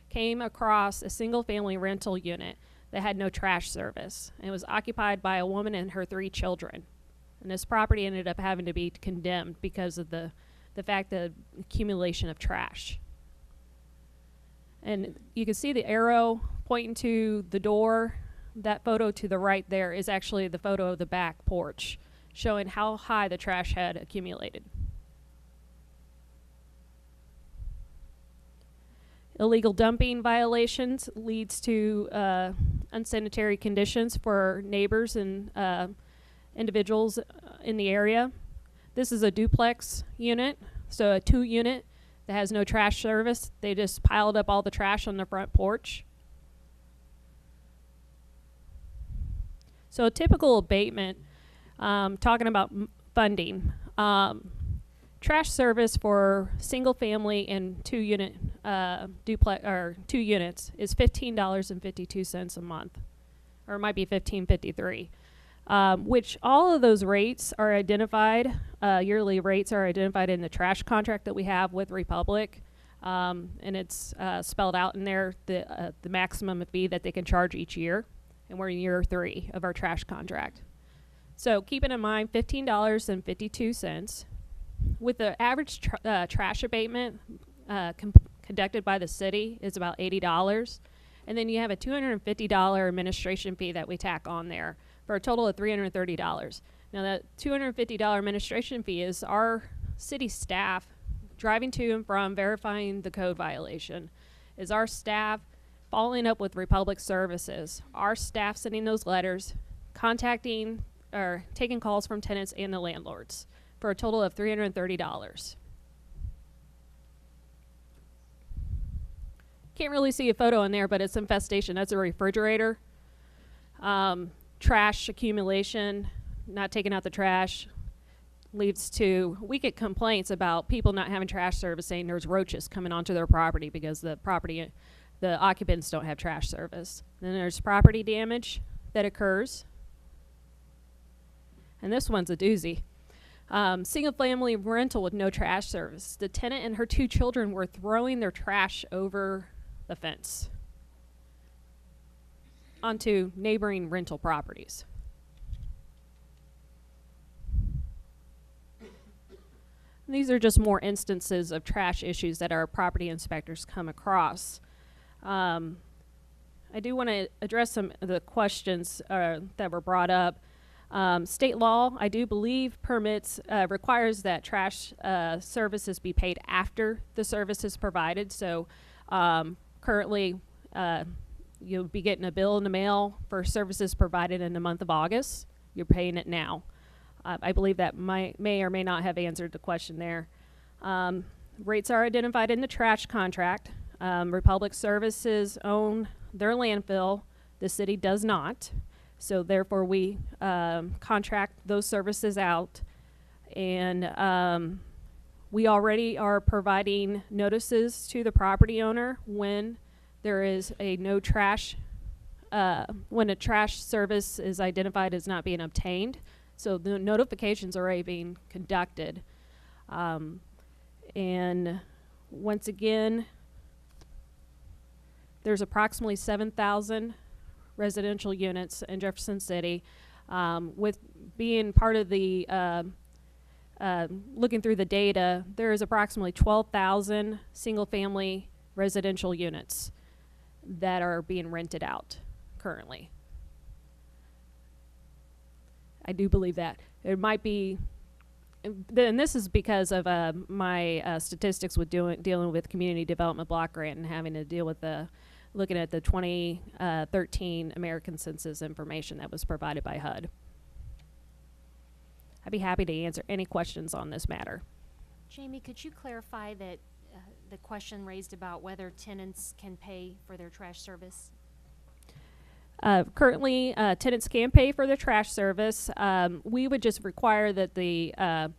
N: came across a single-family rental unit that had no trash service. And it was occupied by a woman and her 3 children. And this property ended up having to be condemned because of the fact that accumulation of trash. And you can see the arrow pointing to the door. That photo to the right there is actually the photo of the back porch, showing how high the trash had accumulated. Illegal dumping violations leads to unsanitary conditions for neighbors and individuals in the area. This is a duplex unit, so a 2 unit that has no trash service. They just piled up all the trash on the front porch. So a typical abatement, talking about funding, trash service for single family and 2 unit duplex or 2 units is $15.52 a month, or it might be $15.53. Which all of those rates are identified, yearly rates are identified in the trash contract that we have with Republic, and it's spelled out in there the maximum fee that they can charge each year, and we're in year 3 of our trash contract. So keeping in mind $15.52, with the average trash abatement conducted by the city is about $80, and then you have a $250 administration fee that we tack on there, for a total of $330. Now that $250 administration fee is our city staff driving to and from verifying the code violation, is our staff following up with Republic Services, our staff sending those letters, contacting or taking calls from tenants and the landlords for a total of $330. Can't really see a photo in there, but it's infestation. That's a refrigerator. Trash accumulation, not taking out the trash, leads to, we get complaints about people not having trash service, saying there's roaches coming onto their property because the occupants don't have trash service. Then there's property damage that occurs. And this one's a doozy. Single family rental with no trash service. The tenant and her 2 children were throwing their trash over the fence onto neighboring rental properties. These are just more instances of trash issues that our property inspectors come across. I do want to address some of the questions that were brought up. State law, I do believe, requires that trash services be paid after the service is provided. So currently, you'll be getting a bill in the mail for services provided in the month of August. You're paying it now. I believe that may or may not have answered the question there. Rates are identified in the trash contract. Republic Services own their landfill. The city does not. So therefore, we contract those services out. And we already are providing notices to the property owner when there is a no trash, when a trash service is identified as not being obtained. So the notifications are already being conducted. And once again, there's approximately 7,000 residential units in Jefferson City. With being part of the, looking through the data, there is approximately 12,000 single family residential units that are being rented out currently. I do believe that. It might be, and this is because of my statistics with dealing with community development block grant and having to deal with looking at the 2013 American Census information that was provided by HUD. I'd be happy to answer any questions on this matter.
A: Jamie, could you clarify that the question raised about whether tenants can pay for their trash service?
N: Currently, tenants can pay for their trash service. We would just require that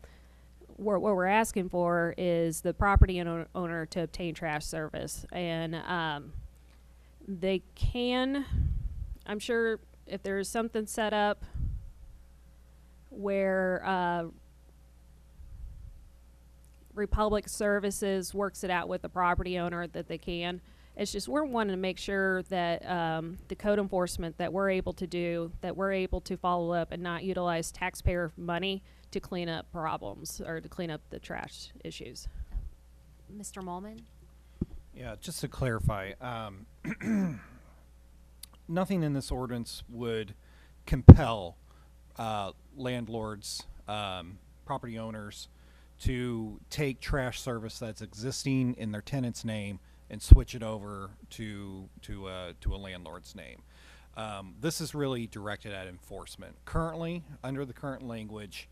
N: what we're asking for is the property owner to obtain trash service. And they can, I'm sure if there's something set up where Republic Services works it out with the property owner that they can. It's just we're wanting to make sure that the code enforcement that we're able to do, that we're able to follow up and not utilize taxpayer money to clean up problems or to clean up the trash issues.
A: Mr. Mullman?
S: Yeah, just to clarify, nothing in this ordinance would compel landlords, property owners to take trash service that's existing in their tenant's name and switch it over to a landlord's name. This is really directed at enforcement. Currently, under the current language,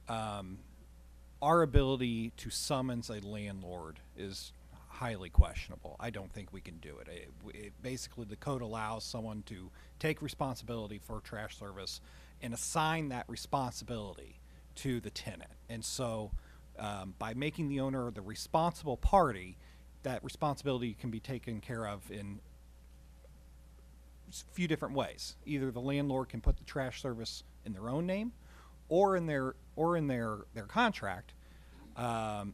S: our ability to summons a landlord is highly questionable. I don't think we can do it. Basically, the code allows someone to take responsibility for trash service and assign that responsibility to the tenant. And so by making the owner the responsible party, that responsibility can be taken care of in a few different ways. Either the landlord can put the trash service in their own name, or in their contract,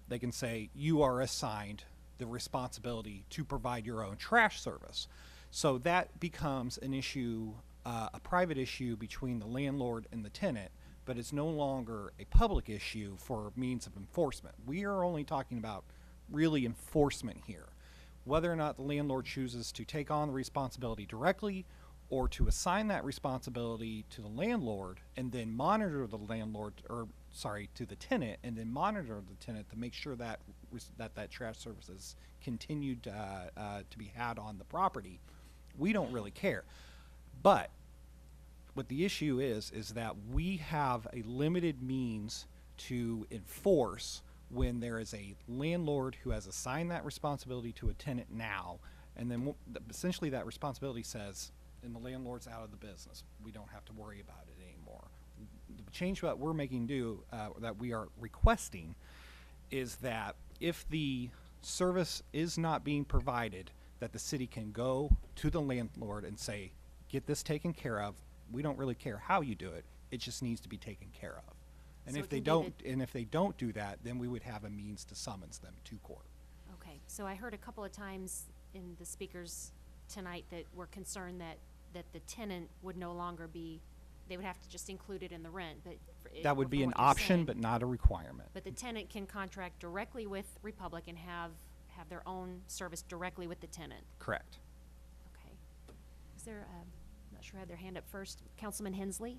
S: they can say you are assigned the responsibility to provide your own trash service. So that becomes an issue, a private issue between the landlord and the tenant, but it's no longer a public issue for means of enforcement. We are only talking about really enforcement here. Whether or not the landlord chooses to take on the responsibility directly or to assign that responsibility to the landlord and then monitor the landlord, or sorry, to the tenant, and then monitor the tenant to make sure that that trash service is continued to be had on the property, we don't really care. But what the issue is that we have a limited means to enforce when there is a landlord who has assigned that responsibility to a tenant now, and then essentially that responsibility says, and the landlord's out of the business. We don't have to worry about it anymore. The change that we're making that we are requesting is that if the service is not being provided, that the city can go to the landlord and say, get this taken care of. We don't really care how you do it. It just needs to be taken care of. And
A: So
S: if they don't do that, then we would have a means to summons them to court.
A: Okay, so I heard a couple of times in the speakers tonight that were concerned that the tenant would no longer be, they would have to just include it in the rent, but.
S: That would be an option, but not a requirement.
A: But the tenant can contract directly with Republic and have their own service directly with the tenant.
S: Correct.
A: Okay. Is there, I'm not sure who had their hand up first. Councilman Hensley?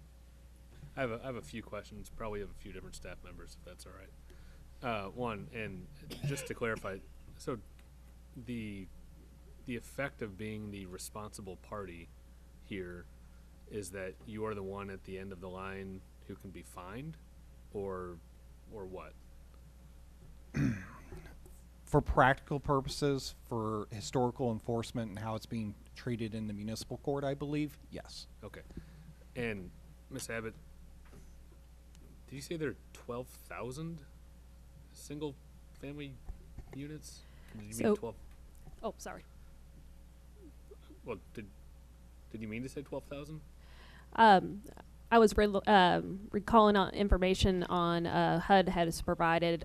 L: I have a few questions, probably of a few different staff members, if that's all right. One, and just to clarify, so the effect of being the responsible party here is that you are the one at the end of the line who can be fined, or what?
S: For practical purposes, for historical enforcement and how it's being treated in the municipal court, I believe, yes.
L: Okay. And Ms. Abbott, did you say there are 12,000 single-family units? Did you mean 12?
N: Oh, sorry.
L: Well, did you mean to say 12,000?
N: I was recalling information on HUD has provided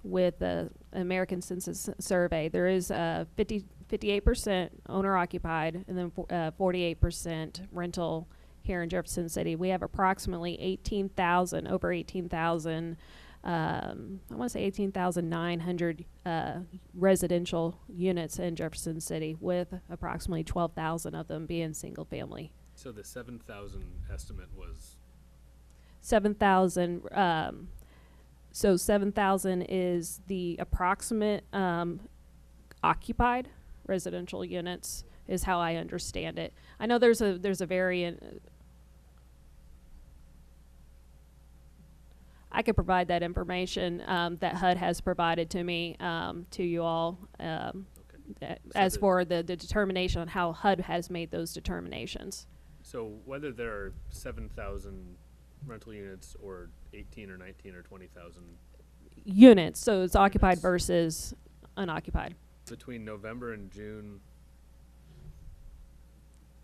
N: with the American Census survey. There is 58% owner occupied and then 48% rental here in Jefferson City. We have approximately over 18,000 I want to say 18,900 residential units in Jefferson City, with approximately 12,000 of them being single family.
L: So the 7,000 estimate was
N: 7,000. So 7,000 is the approximate occupied residential units, is how I understand it. I know there's a variant. I could provide that information that HUD has provided to me, to you all, as for the determination on how HUD has made those determinations.
L: So whether there are 7,000 rental units or 18 or 19 or 20,000
N: units, so it's occupied versus unoccupied.
L: Between November and June,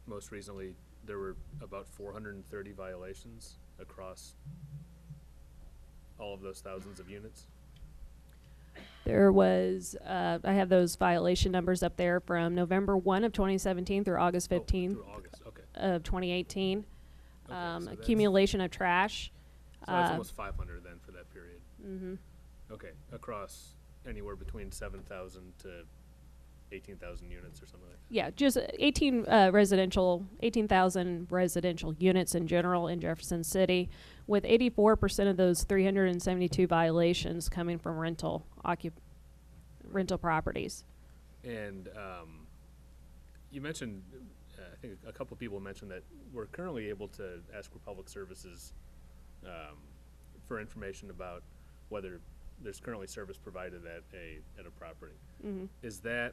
L: most recently, there were about 430 violations across all of those thousands of units.
N: There was, I have those violation numbers up there from November 1 of 2017 through August 15th
L: through August, okay.
N: of 2018.
L: So
N: Accumulation of trash.
L: So that's almost 500 then for that period.
N: Mm-hmm.
L: Okay, across anywhere between 7,000 to 18,000 units or something like that.
N: Yeah, just 18,000 residential units in general in Jefferson City, with 84% of those 372 violations coming from rental properties.
L: And you mentioned, I think a couple people mentioned that we're currently able to ask for public services for information about whether there's currently service provided at a property.
N: Mm-hmm.
L: Is that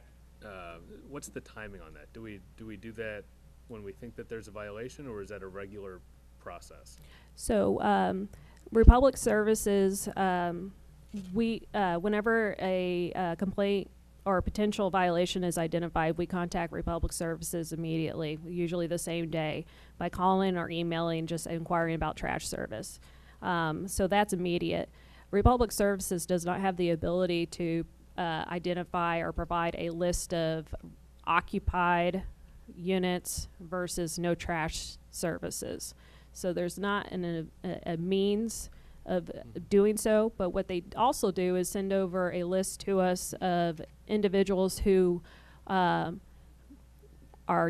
L: what's the timing on that? Do we do that when we think that there's a violation, or is that a regular process?
N: So Republic Services, whenever a complaint or a potential violation is identified, we contact Republic Services immediately, usually the same day, by calling or emailing, just inquiring about trash service. So that's immediate. Republic Services does not have the ability to identify or provide a list of occupied units versus no trash services. So there's not a means of doing so, but what they also do is send over a list to us of individuals who are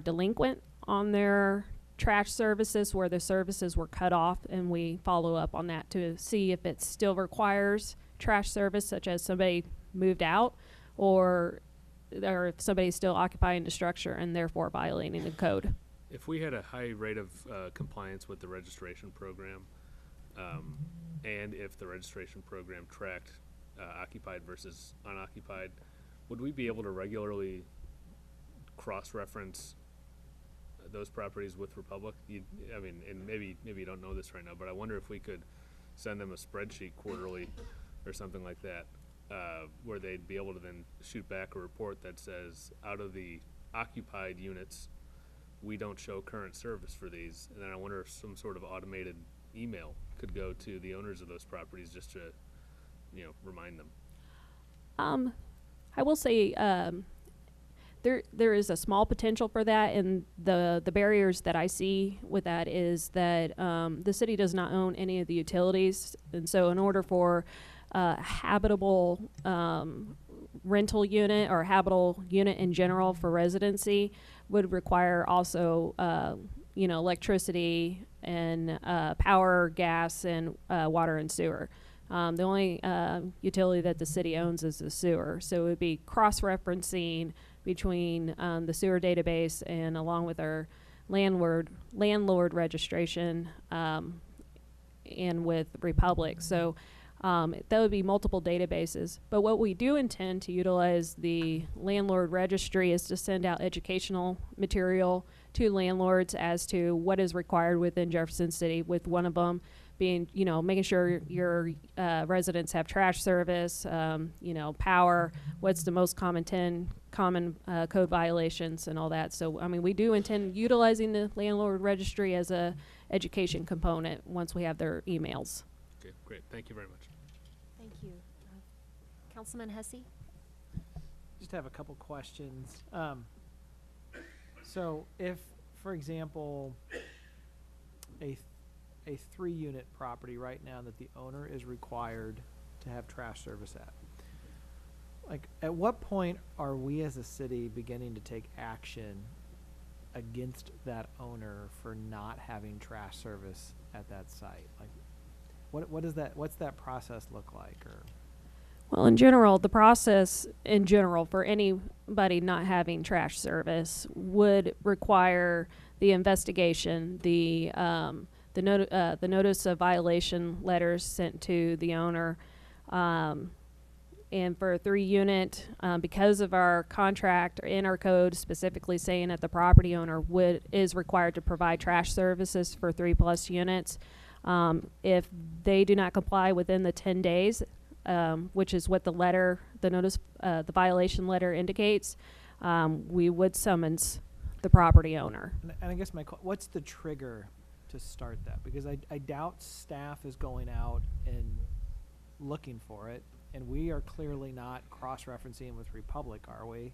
N: delinquent on their trash services, where the services were cut off, and we follow up on that to see if it still requires trash service, such as somebody moved out, or if somebody's still occupying the structure and therefore violating the code.
L: If we had a high rate of compliance with the registration program, and if the registration program tracked occupied versus unoccupied, would we be able to regularly cross-reference those properties with Republic? I mean, and maybe you don't know this right now, but I wonder if we could send them a spreadsheet quarterly or something like that, where they'd be able to then shoot back a report that says, out of the occupied units, we don't show current service for these. And then I wonder if some sort of automated email could go to the owners of those properties just to, remind them.
N: I will say there is a small potential for that, and the barriers that I see with that is that the city does not own any of the utilities, and so in order for a habitable rental unit or habitable unit in general for residency would require also electricity and power, gas, and water and sewer. The only utility that the city owns is the sewer, so it would be cross-referencing between the sewer database and along with our landlord registration and with Republic. So that would be multiple databases. But what we do intend to utilize the landlord registry is to send out educational material to landlords as to what is required within Jefferson City, with one of them being, making sure your residents have trash service, power, what's the most common code violations and all that. So, I mean, we do intend utilizing the landlord registry as a education component once we have their emails.
L: Okay, great. Thank you very much.
A: Thank you. Councilman Hussey?
T: Just have a couple questions. So if, for example, a 3-unit property right now that the owner is required to have trash service at. Like, at what point are we as a city beginning to take action against that owner for not having trash service at that site? Like, what's that process look like? Or
N: Well, in general, the process in general for anybody not having trash service would require the investigation, the notice of violation letters sent to the owner, and for a 3-unit, because of our contract or in our code specifically saying that the property owner is required to provide trash services for 3+ units, if they do not comply within the 10 days, which is what the violation letter indicates, we would summons the property owner.
T: and I guess what's the trigger to start that? Because I doubt staff is going out and looking for it, and we are clearly not cross-referencing with Republic, are we?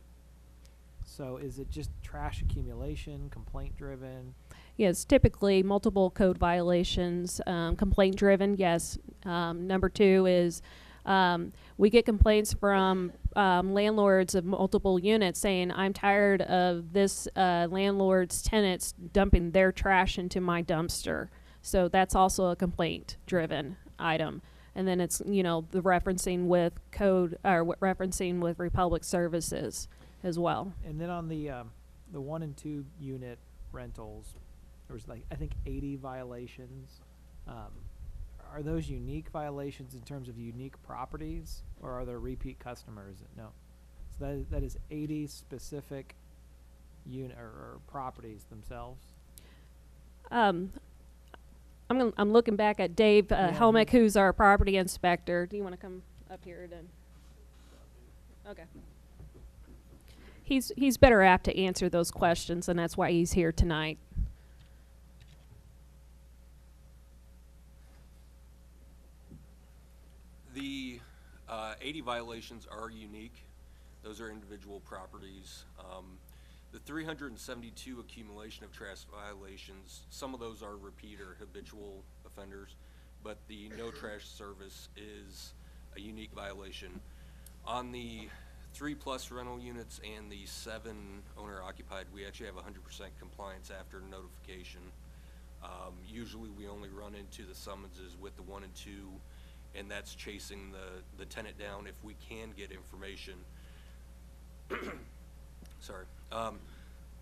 T: So is it just trash accumulation, complaint-driven?
N: Yes, typically multiple code violations, complaint-driven, yes. Number 2 is we get complaints from landlords of multiple units saying, I'm tired of this landlord's tenants dumping their trash into my dumpster. So that's also a complaint-driven item. And then it's, the referencing with code, or referencing with Republic Services as well.
T: And then on the 1 and 2 unit rentals, there was I think 80 violations. Are those unique violations in terms of unique properties, or are there repeat customers? No. So that is 80 specific unit or properties themselves.
N: I'm looking back at Dave Helmick, who's our property inspector. Do you want to come up here then? Okay. He's better apt to answer those questions, and that's why he's here tonight.
U: The 80 violations are unique. Those are individual properties. The 372 accumulation of trash violations, some of those are repeat or habitual offenders, but the no trash service is a unique violation. On the 3+ rental units and the 7 owner occupied, we actually have 100% compliance after notification. Usually we only run into the summonses with the 1 and 2, and that's chasing the tenant down if we can get information. Sorry.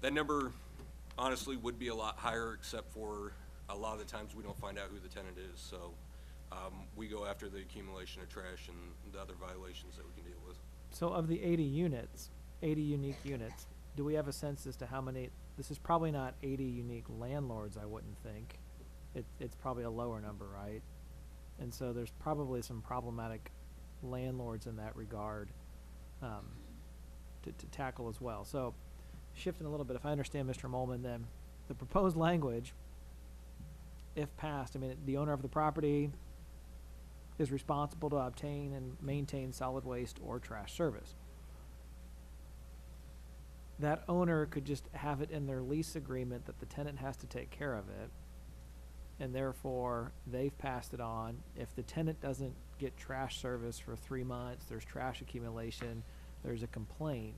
U: That number honestly would be a lot higher, except for a lot of the times we don't find out who the tenant is. So we go after the accumulation of trash and the other violations that we can deal with.
T: So of the 80 units, 80 unique units, do we have a sense as to how many? This is probably not 80 unique landlords, I wouldn't think. It's probably a lower number, right? And so there's probably some problematic landlords in that regard to tackle as well. So shifting a little bit, if I understand Mr. Molman, then the proposed language, if passed, I mean, the owner of the property is responsible to obtain and maintain solid waste or trash service. That owner could just have it in their lease agreement that the tenant has to take care of it, and therefore they've passed it on. If the tenant doesn't get trash service for 3 months, there's trash accumulation, there's a complaint,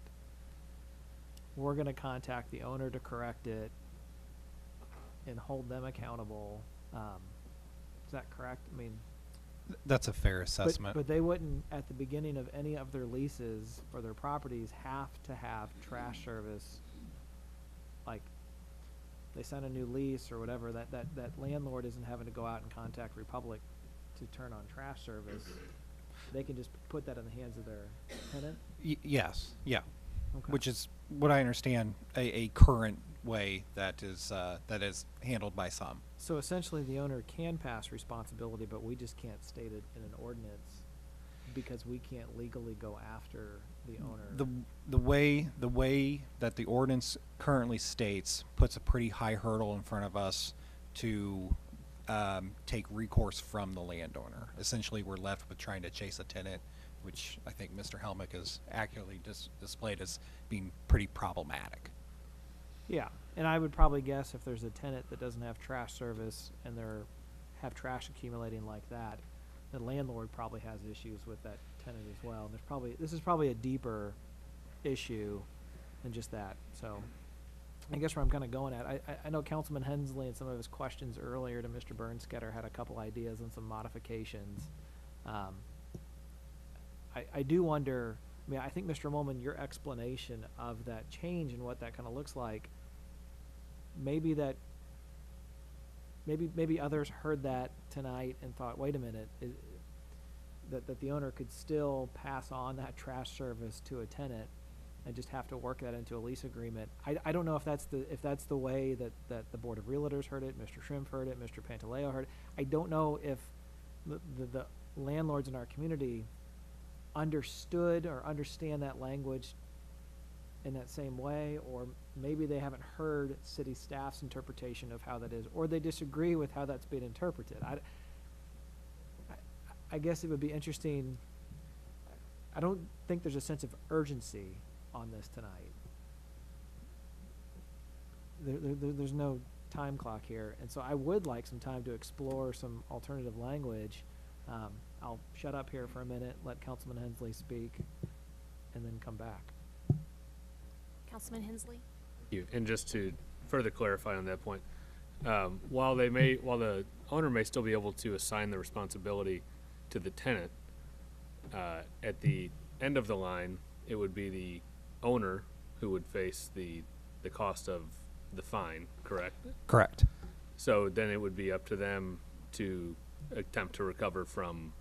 T: we're going to contact the owner to correct it and hold them accountable. Is that correct? I mean,
S: that's a fair assessment.
T: But they wouldn't, at the beginning of any of their leases for their properties, have to have trash service. Like, they sign a new lease or whatever, that landlord isn't having to go out and contact Republic to turn on trash service. They can just put that in the hands of their tenant?
S: Yes, yeah.
T: Okay.
S: Which is what I understand a current way that is handled by some.
T: So essentially the owner can pass responsibility, but we just can't state it in an ordinance because we can't legally go after the owner.
S: The way that the ordinance currently states puts a pretty high hurdle in front of us to take recourse from the landowner. Essentially, we're left with trying to chase a tenant, which I think Mr. Helmick has accurately displayed as being pretty problematic.
T: Yeah, and I would probably guess if there's a tenant that doesn't have trash service and have trash accumulating like that, the landlord probably has issues with that tenant as well. This is probably a deeper issue than just that. So I guess where I'm kind of going at, I know Councilman Hensley and some of his questions earlier to Mr. Bernstetter had a couple ideas on some modifications. I do wonder, I mean, I think Mr. Molman, your explanation of that change and what that kind of looks like, maybe others heard that tonight and thought, wait a minute, that the owner could still pass on that trash service to a tenant and just have to work that into a lease agreement. I don't know if that's the way that the Board of Realtors heard it, Mr. Shrimp heard it, Mr. Pantaleo heard it. I don't know if the landlords in our community understood or understand that language in that same way, or maybe they haven't heard city staff's interpretation of how that is, or they disagree with how that's being interpreted. I guess it would be interesting. I don't think there's a sense of urgency on this tonight. There's no time clock here, and so I would like some time to explore some alternative language. I'll shut up here for a minute, let Councilman Hensley speak, and then come back.
A: Councilman Hensley?
L: And just to further clarify on that point, while the owner may still be able to assign the responsibility to the tenant, at the end of the line, it would be the owner who would face the cost of the fine, correct?
Q: Correct.
L: So then it would be up to them to attempt to recover from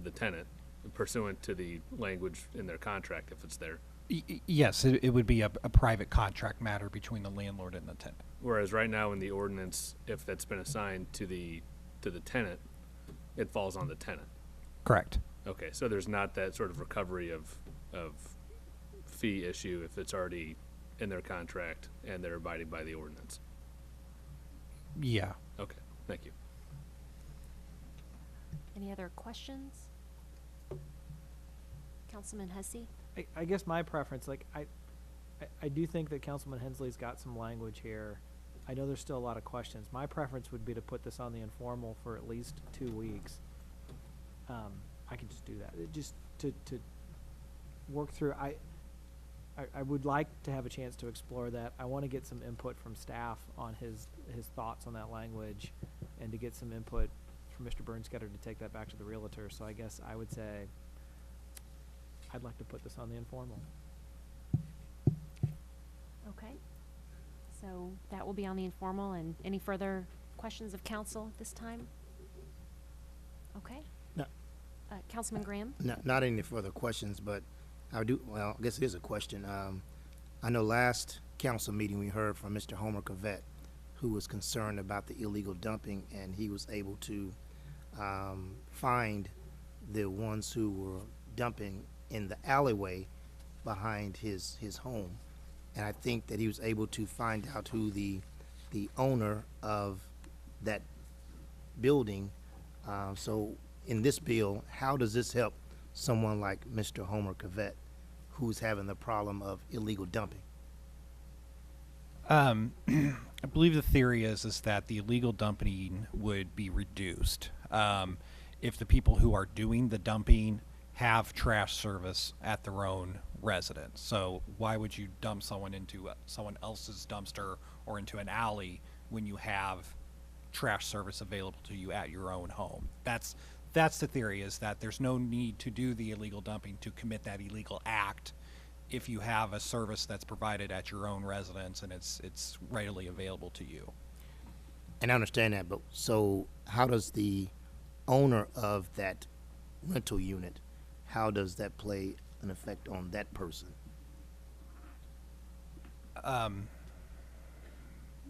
L: the tenant pursuant to the language in their contract if it's there.
S: Yes, it would be a private contract matter between the landlord and the tenant.
L: Whereas right now in the ordinance, if that's been assigned to the tenant, it falls on the tenant.
Q: Correct.
L: Okay, so there's not that sort of recovery of fee issue if it's already in their contract and they're abiding by the ordinance.
S: Yeah.
L: Okay, thank you.
A: Any other questions? Councilman Hussey?
T: I guess my preference, like, I do think that Councilman Hensley's got some language here. I know there's still a lot of questions. My preference would be to put this on the informal for at least 2 weeks. I could just do that. Just to work through. I would like to have a chance to explore that. I want to get some input from staff on his thoughts on that language, and to get some input from Mr. Bernstetter to take that back to the realtor. So I guess I would say I'd like to put this on the informal.
A: Okay. So that will be on the informal, and any further questions of council at this time? Okay.
D: No.
A: Councilman Graham?
D: Not any further questions, but I guess it is a question. I know last council meeting we heard from Mr. Homer Cavett, who was concerned about the illegal dumping, and he was able to find the ones who were dumping in the alleyway behind his home. And I think that he was able to find out who the owner of that building. So in this bill, how does this help someone like Mr. Homer Cavett, who's having the problem of illegal dumping?
S: I believe the theory is that the illegal dumping would be reduced if the people who are doing the dumping have trash service at their own residence. So why would you dump someone into someone else's dumpster or into an alley when you have trash service available to you at your own home? That's the theory, is that there's no need to do the illegal dumping to commit that illegal act if you have a service that's provided at your own residence and it's readily available to you.
D: And I understand that, but so how does the owner of that rental unit, how does that play an effect on that person?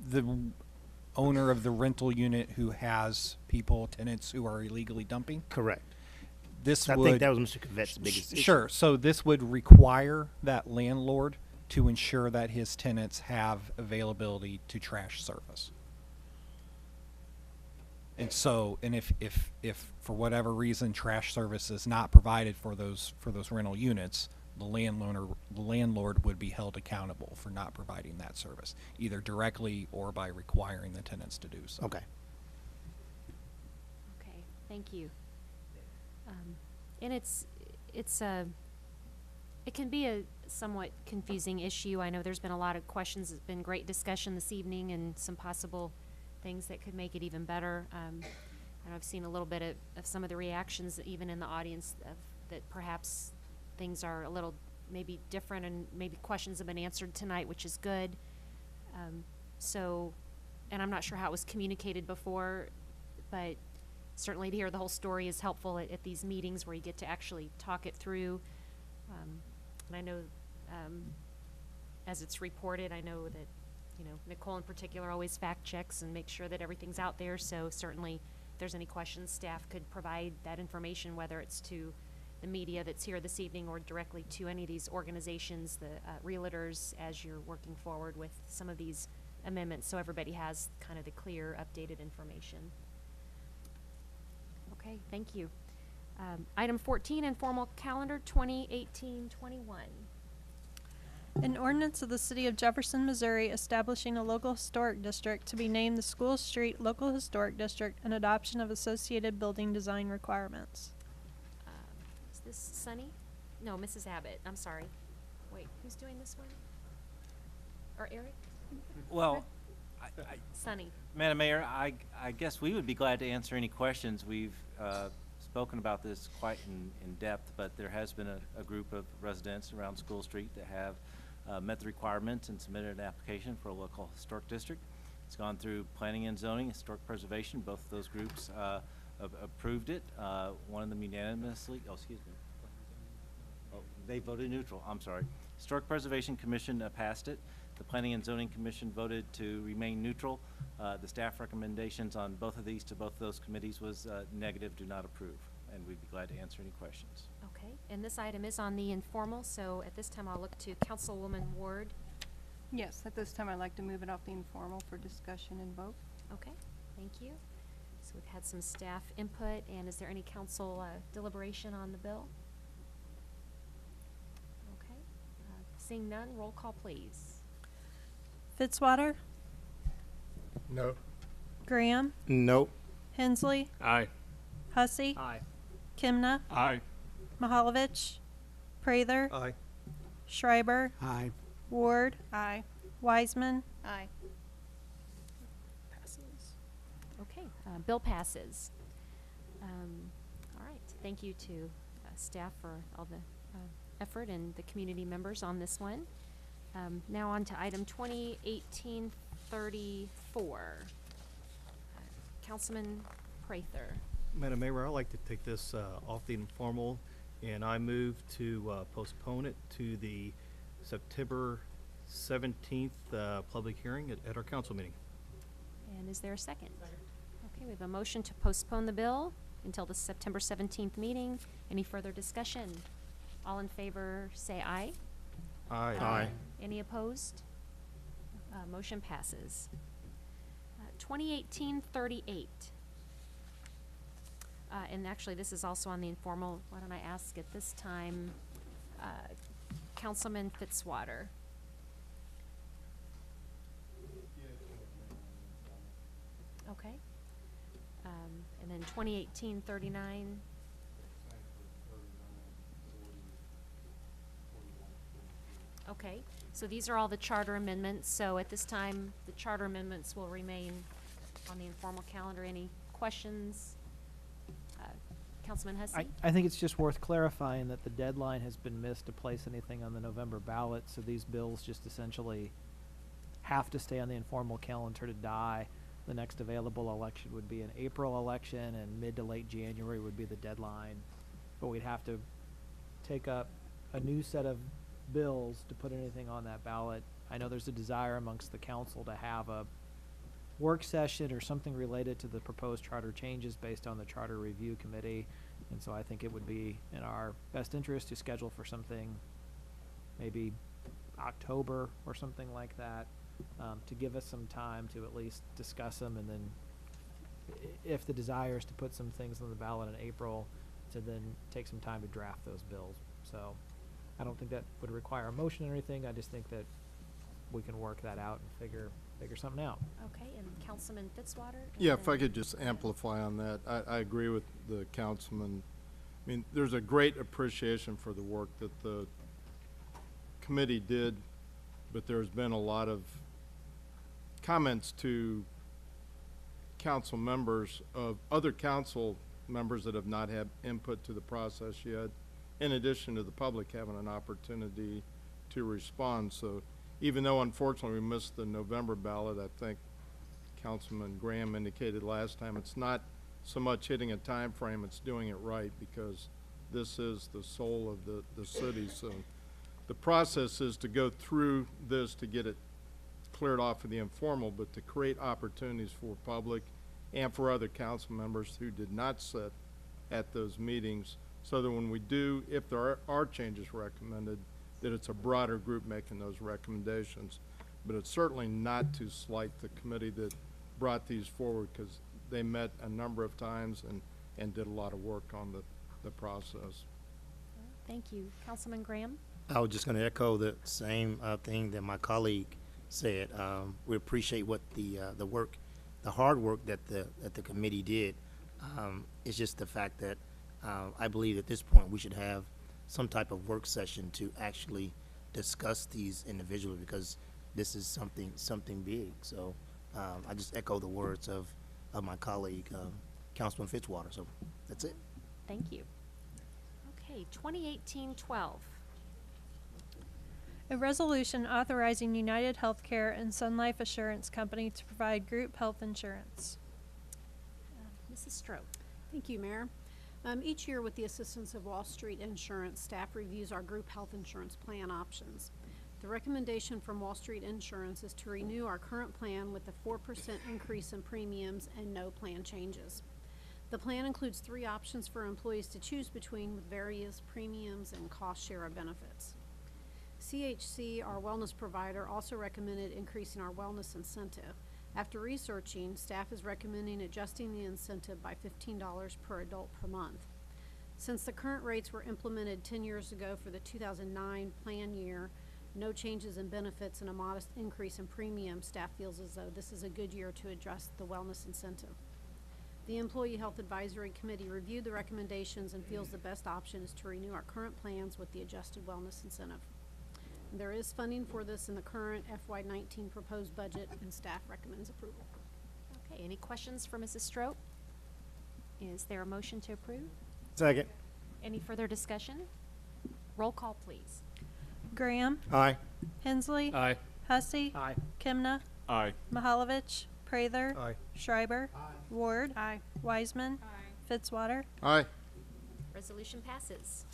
S: The owner of the rental unit who has tenants who are illegally dumping?
D: Correct.
S: I
D: think that was Mr. Cavett's biggest issue.
S: Sure. So this would require that landlord to ensure that his tenants have availability to trash service. And so, if for whatever reason trash service is not provided for those rental units, the landlord would be held accountable for not providing that service, either directly or by requiring the tenants to do so.
D: Okay.
A: Okay, thank you. And it can be a somewhat confusing issue. I know there's been a lot of questions. It's been great discussion this evening and some possible things that could make it even better. I know I've seen a little bit of some of the reactions, even in the audience, that perhaps things are a little maybe different and maybe questions have been answered tonight, which is good. And I'm not sure how it was communicated before, but certainly to hear the whole story is helpful at these meetings where you get to actually talk it through. And I know, as it's reported, I know that, Nicole in particular always fact checks and makes sure that everything's out there. So certainly, if there's any questions, staff could provide that information, whether it's to the media that's here this evening or directly to any of these organizations, the realtors, as you're working forward with some of these amendments, so everybody has kind of the clear, updated information. Okay, thank you. Item 14, informal calendar 2018-21.
C: An ordinance of the City of Jefferson, Missouri establishing a local historic district to be named the School Street Local Historic District and adoption of associated building design requirements.
A: Is this Sunny? No, Mrs. Abbott. I'm sorry. Wait, who's doing this one? Or Eric?
O: Well,
A: Sunny.
O: Madam Mayor, I guess we would be glad to answer any questions. We've spoken about this quite in depth, but there has been a group of residents around School Street that have met the requirements and submitted an application for a local historic district. It's gone through planning and zoning, historic preservation. Both of those groups approved it. One of them unanimously, they voted neutral, I'm sorry. Historic Preservation Commission passed it. The Planning and Zoning Commission voted to remain neutral. The staff recommendations on both of these to both of those committees was negative, do not approve, and we'd be glad to answer any questions.
A: Okay, and this item is on the informal, so at this time I'll look to Councilwoman Ward.
R: Yes, at this time I'd like to move it off the informal for discussion and vote.
A: Okay, thank you. So we've had some staff input, and is there any council deliberation on the bill? Okay, seeing none, roll call please.
C: Fitzwater,
G: No.
C: Graham,
D: Nope.
C: Hensley,
L: Aye.
C: Hussey,
T: Aye.
C: Kimna,
G: Aye.
C: Mahalovich, Prather,
G: Aye.
C: Schreiber,
M: Aye.
C: Ward,
R: Aye.
C: Wiseman,
R: Aye.
A: Passes. Okay, bill passes. All right, thank you to staff for all the effort and the community members on this one. Now on to item 2018-34. Councilman Prather.
H: Madam Mayor, I'd like to take this off the informal, and I move to postpone it to the September 17th public hearing at our council meeting.
A: And is there a second? Okay, we have a motion to postpone the bill until the September 17th meeting. Any further discussion? All in favor say aye.
G: Aye.
D: Aye.
A: Any opposed? Motion passes. 2018-38. And actually, this is also on the informal. Why don't I ask at this time, Councilman Fitzwater. Okay. And then 2018-39. Okay, so these are all the charter amendments. So at this time, the charter amendments will remain on the informal calendar. Any questions? Councilman Hussey?
T: I think it's just worth clarifying that the deadline has been missed to place anything on the November ballot, so these bills just essentially have to stay on the informal calendar to die. The next available election would be an April election, and mid to late January would be the deadline. But we'd have to take up a new set of bills to put anything on that ballot. I know there's a desire amongst the council to have a work session or something related to the proposed charter changes based on the Charter Review Committee. And so I think it would be in our best interest to schedule for something maybe October or something like that, to give us some time to at least discuss them, and then if the desire is to put some things on the ballot in April, to then take some time to draft those bills. So I don't think that would require a motion or anything. I just think that we can work that out and figure something out.
A: Okay, and Councilman Fitzwater?
G: Yeah, if I could just amplify on that. I agree with the councilman I mean, there's a great appreciation for the work that the committee did, but there's been a lot of comments to council members of other council members that have not had input to the process yet, in addition to the public having an opportunity to respond. So even though unfortunately we missed the November ballot, I think Councilman Graham indicated last time, it's not so much hitting a time frame, it's doing it right, because this is the soul of the city. So the process is to go through this to get it cleared off of the informal, but to create opportunities for public and for other council members who did not sit at those meetings, so that when we do, if there are changes recommended, that it's a broader group making those recommendations. But it's certainly not to slight the committee that brought these forward, because they met a number of times and did a lot of work on the process.
A: Thank you. Councilman Graham?
D: I was just going to echo the same thing that my colleague said. We appreciate what the work, the hard work that the committee did. It's just the fact that I believe at this point we should have some type of work session to actually discuss these individually, because this is something big. So I just echo the words of my colleague, Councilman Fitzwater. So that's it.
A: Thank you. Okay, 2018-12.
C: A resolution authorizing United Healthcare and Sun Life Assurance Company to provide group health insurance.
A: Mrs. Stroh.
B: Thank you, Mayor. Each year, with the assistance of Wall Street Insurance, staff reviews our group health insurance plan options. The recommendation from Wall Street Insurance is to renew our current plan with a 4% increase in premiums and no plan changes. The plan includes 3 options for employees to choose between, with various premiums and cost share of benefits. CHC, our wellness provider, also recommended increasing our wellness incentive. After researching, staff is recommending adjusting the incentive by $15 per adult per month. Since the current rates were implemented 10 years ago for the 2009 plan year, no changes in benefits and a modest increase in premium, staff feels as though this is a good year to adjust the wellness incentive. The Employee Health Advisory Committee reviewed the recommendations and feels the best option is to renew our current plans with the adjusted wellness incentive. There is funding for this in the current FY19 proposed budget, and staff recommends approval.
A: Okay, any questions for Mrs. Stroh? Is there a motion to approve?
D: Second.
A: Any further discussion? Roll call, please.
C: Graham.
D: Aye.
C: Hensley.
L: Aye.
C: Hussey.
T: Aye.
C: Kimna.
L: Aye.
C: Mahalovich. Prather.
G: Aye.
C: Schreiber. Ward.
B: Aye.
C: Wiseman. Fitzwater.
G: Aye.
A: Resolution passes.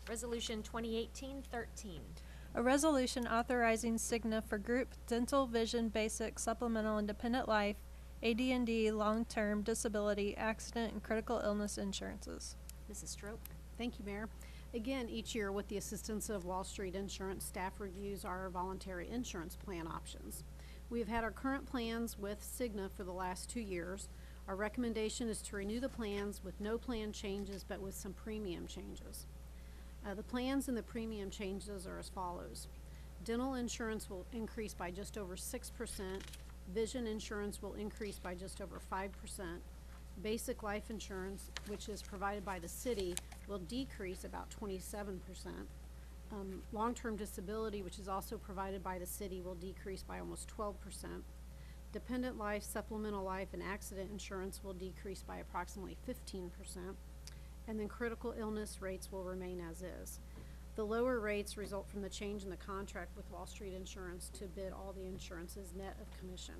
A: Resolution 2018-13.
C: A resolution authorizing Cigna for group dental, vision, basic, supplemental, and dependent life, AD&D, long-term disability, accident, and critical illness insurances.
A: Mrs. Stroh.
B: Thank you, Mayor. Again, each year, with the assistance of Wall Street Insurance, staff reviews our voluntary insurance plan options. We have had our current plans with Cigna for the last 2 years. Our recommendation is to renew the plans with no plan changes, but with some premium changes. The plans and the premium changes are as follows. Dental insurance will increase by just over 6%. Vision insurance will increase by just over 5%. Basic life insurance, which is provided by the city, will decrease about 27%. Long-term disability, which is also provided by the city, will decrease by almost 12%. Dependent life, supplemental life, and accident insurance will decrease by approximately 15%. And then critical illness rates will remain as is. The lower rates result from the change in the contract with Wall Street Insurance to bid all the insurances net of commission.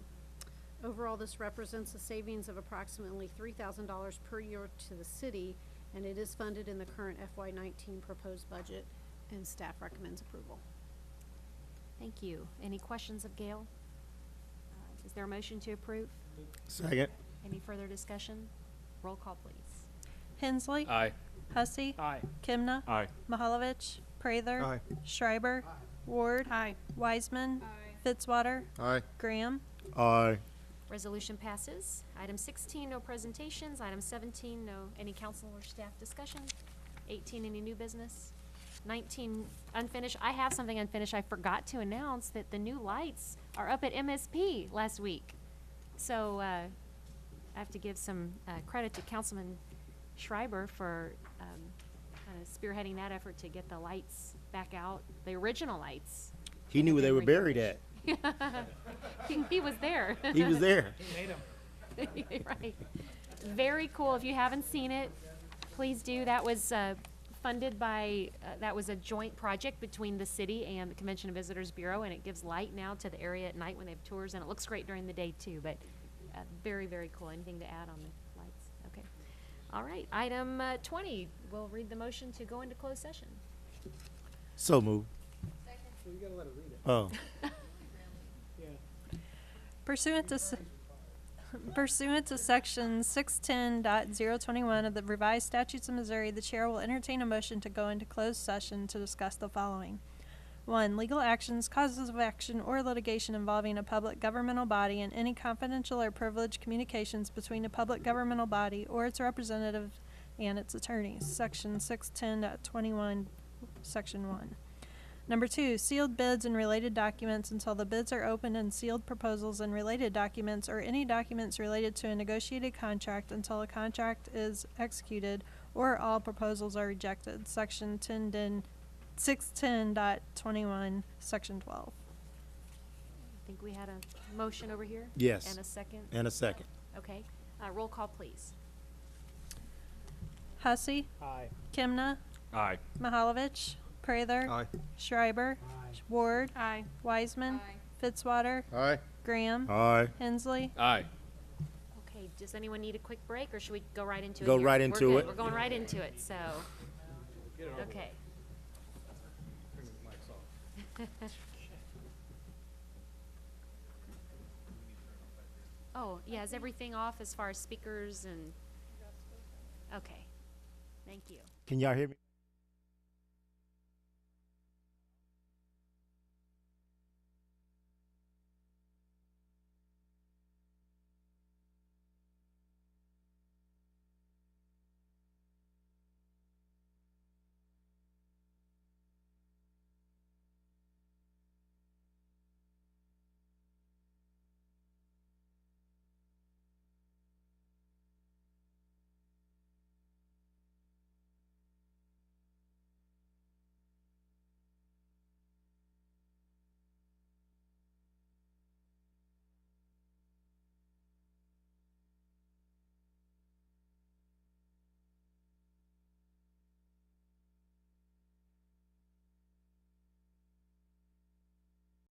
B: Overall, this represents a savings of approximately $3,000 per year to the city, and it is funded in the current FY19 proposed budget, and staff recommends approval.
A: Thank you. Any questions of Gail? Is there a motion to approve?
D: Second.
A: Any further discussion? Roll call, please.
C: Hensley.
L: Aye.
C: Hussey.
T: Aye.
C: Kimna.
L: Aye.
C: Mahalovich. Prather.
G: Aye.
C: Schreiber. Ward.
B: Aye.
C: Wiseman. Fitzwater.
G: Aye.
C: Graham.
D: Aye.
A: Resolution passes. Item 16, no presentations. Item 17, no any council or staff discussion. 18, any new business. 19, unfinished. I have something unfinished. I forgot to announce that the new lights are up at MSP last week. So I have to give some credit to Councilman Schreiber for spearheading that effort to get the lights back out, the original lights.
D: He knew where they were buried at.
A: He was there.
D: He was there.
A: Right. Very cool. If you haven't seen it, please do. That was funded by, that was a joint project between the city and the Convention and Visitors Bureau, and it gives light now to the area at night when they have tours, and it looks great during the day too, but very, very cool. Anything to add on the lights? Okay. All right. Item 20, we'll read the motion to go into closed session.
D: So moved.
M: Well, you gotta let her read it.
D: Oh.
C: Pursuant to section 610.021 of the revised statutes of Missouri, the chair will entertain a motion to go into closed session to discuss the following. 1. Legal actions, causes of action, or litigation involving a public governmental body and any confidential or privileged communications between a public governmental body or its representative and its attorneys. Section 610.21, section 1. Number 2, sealed bids and related documents until the bids are open, and sealed proposals and related documents or any documents related to a negotiated contract until a contract is executed or all proposals are rejected. Section 610.21, section 12.
A: I think we had a motion over here.
D: Yes.
A: And a second.
D: And a second.
A: Okay. Roll call, please.
C: Hussey.
T: Aye.
C: Kimna.
L: Aye.
C: Mahalovich. Prather.
G: Aye.
C: Schreiber. Ward.
N: Aye.
C: Wiseman. Fitzwater.
G: Aye.
C: Graham.
D: Aye.
C: Hensley.
L: Aye.
A: Okay, does anyone need a quick break, or should we go right into it?
D: Go
A: here?
D: right
A: We're
D: into
A: good.
D: it.
A: We're going right into it, so. Okay. Oh, yeah, is everything off as far as speakers and? Okay, thank you.
D: Can y'all hear me?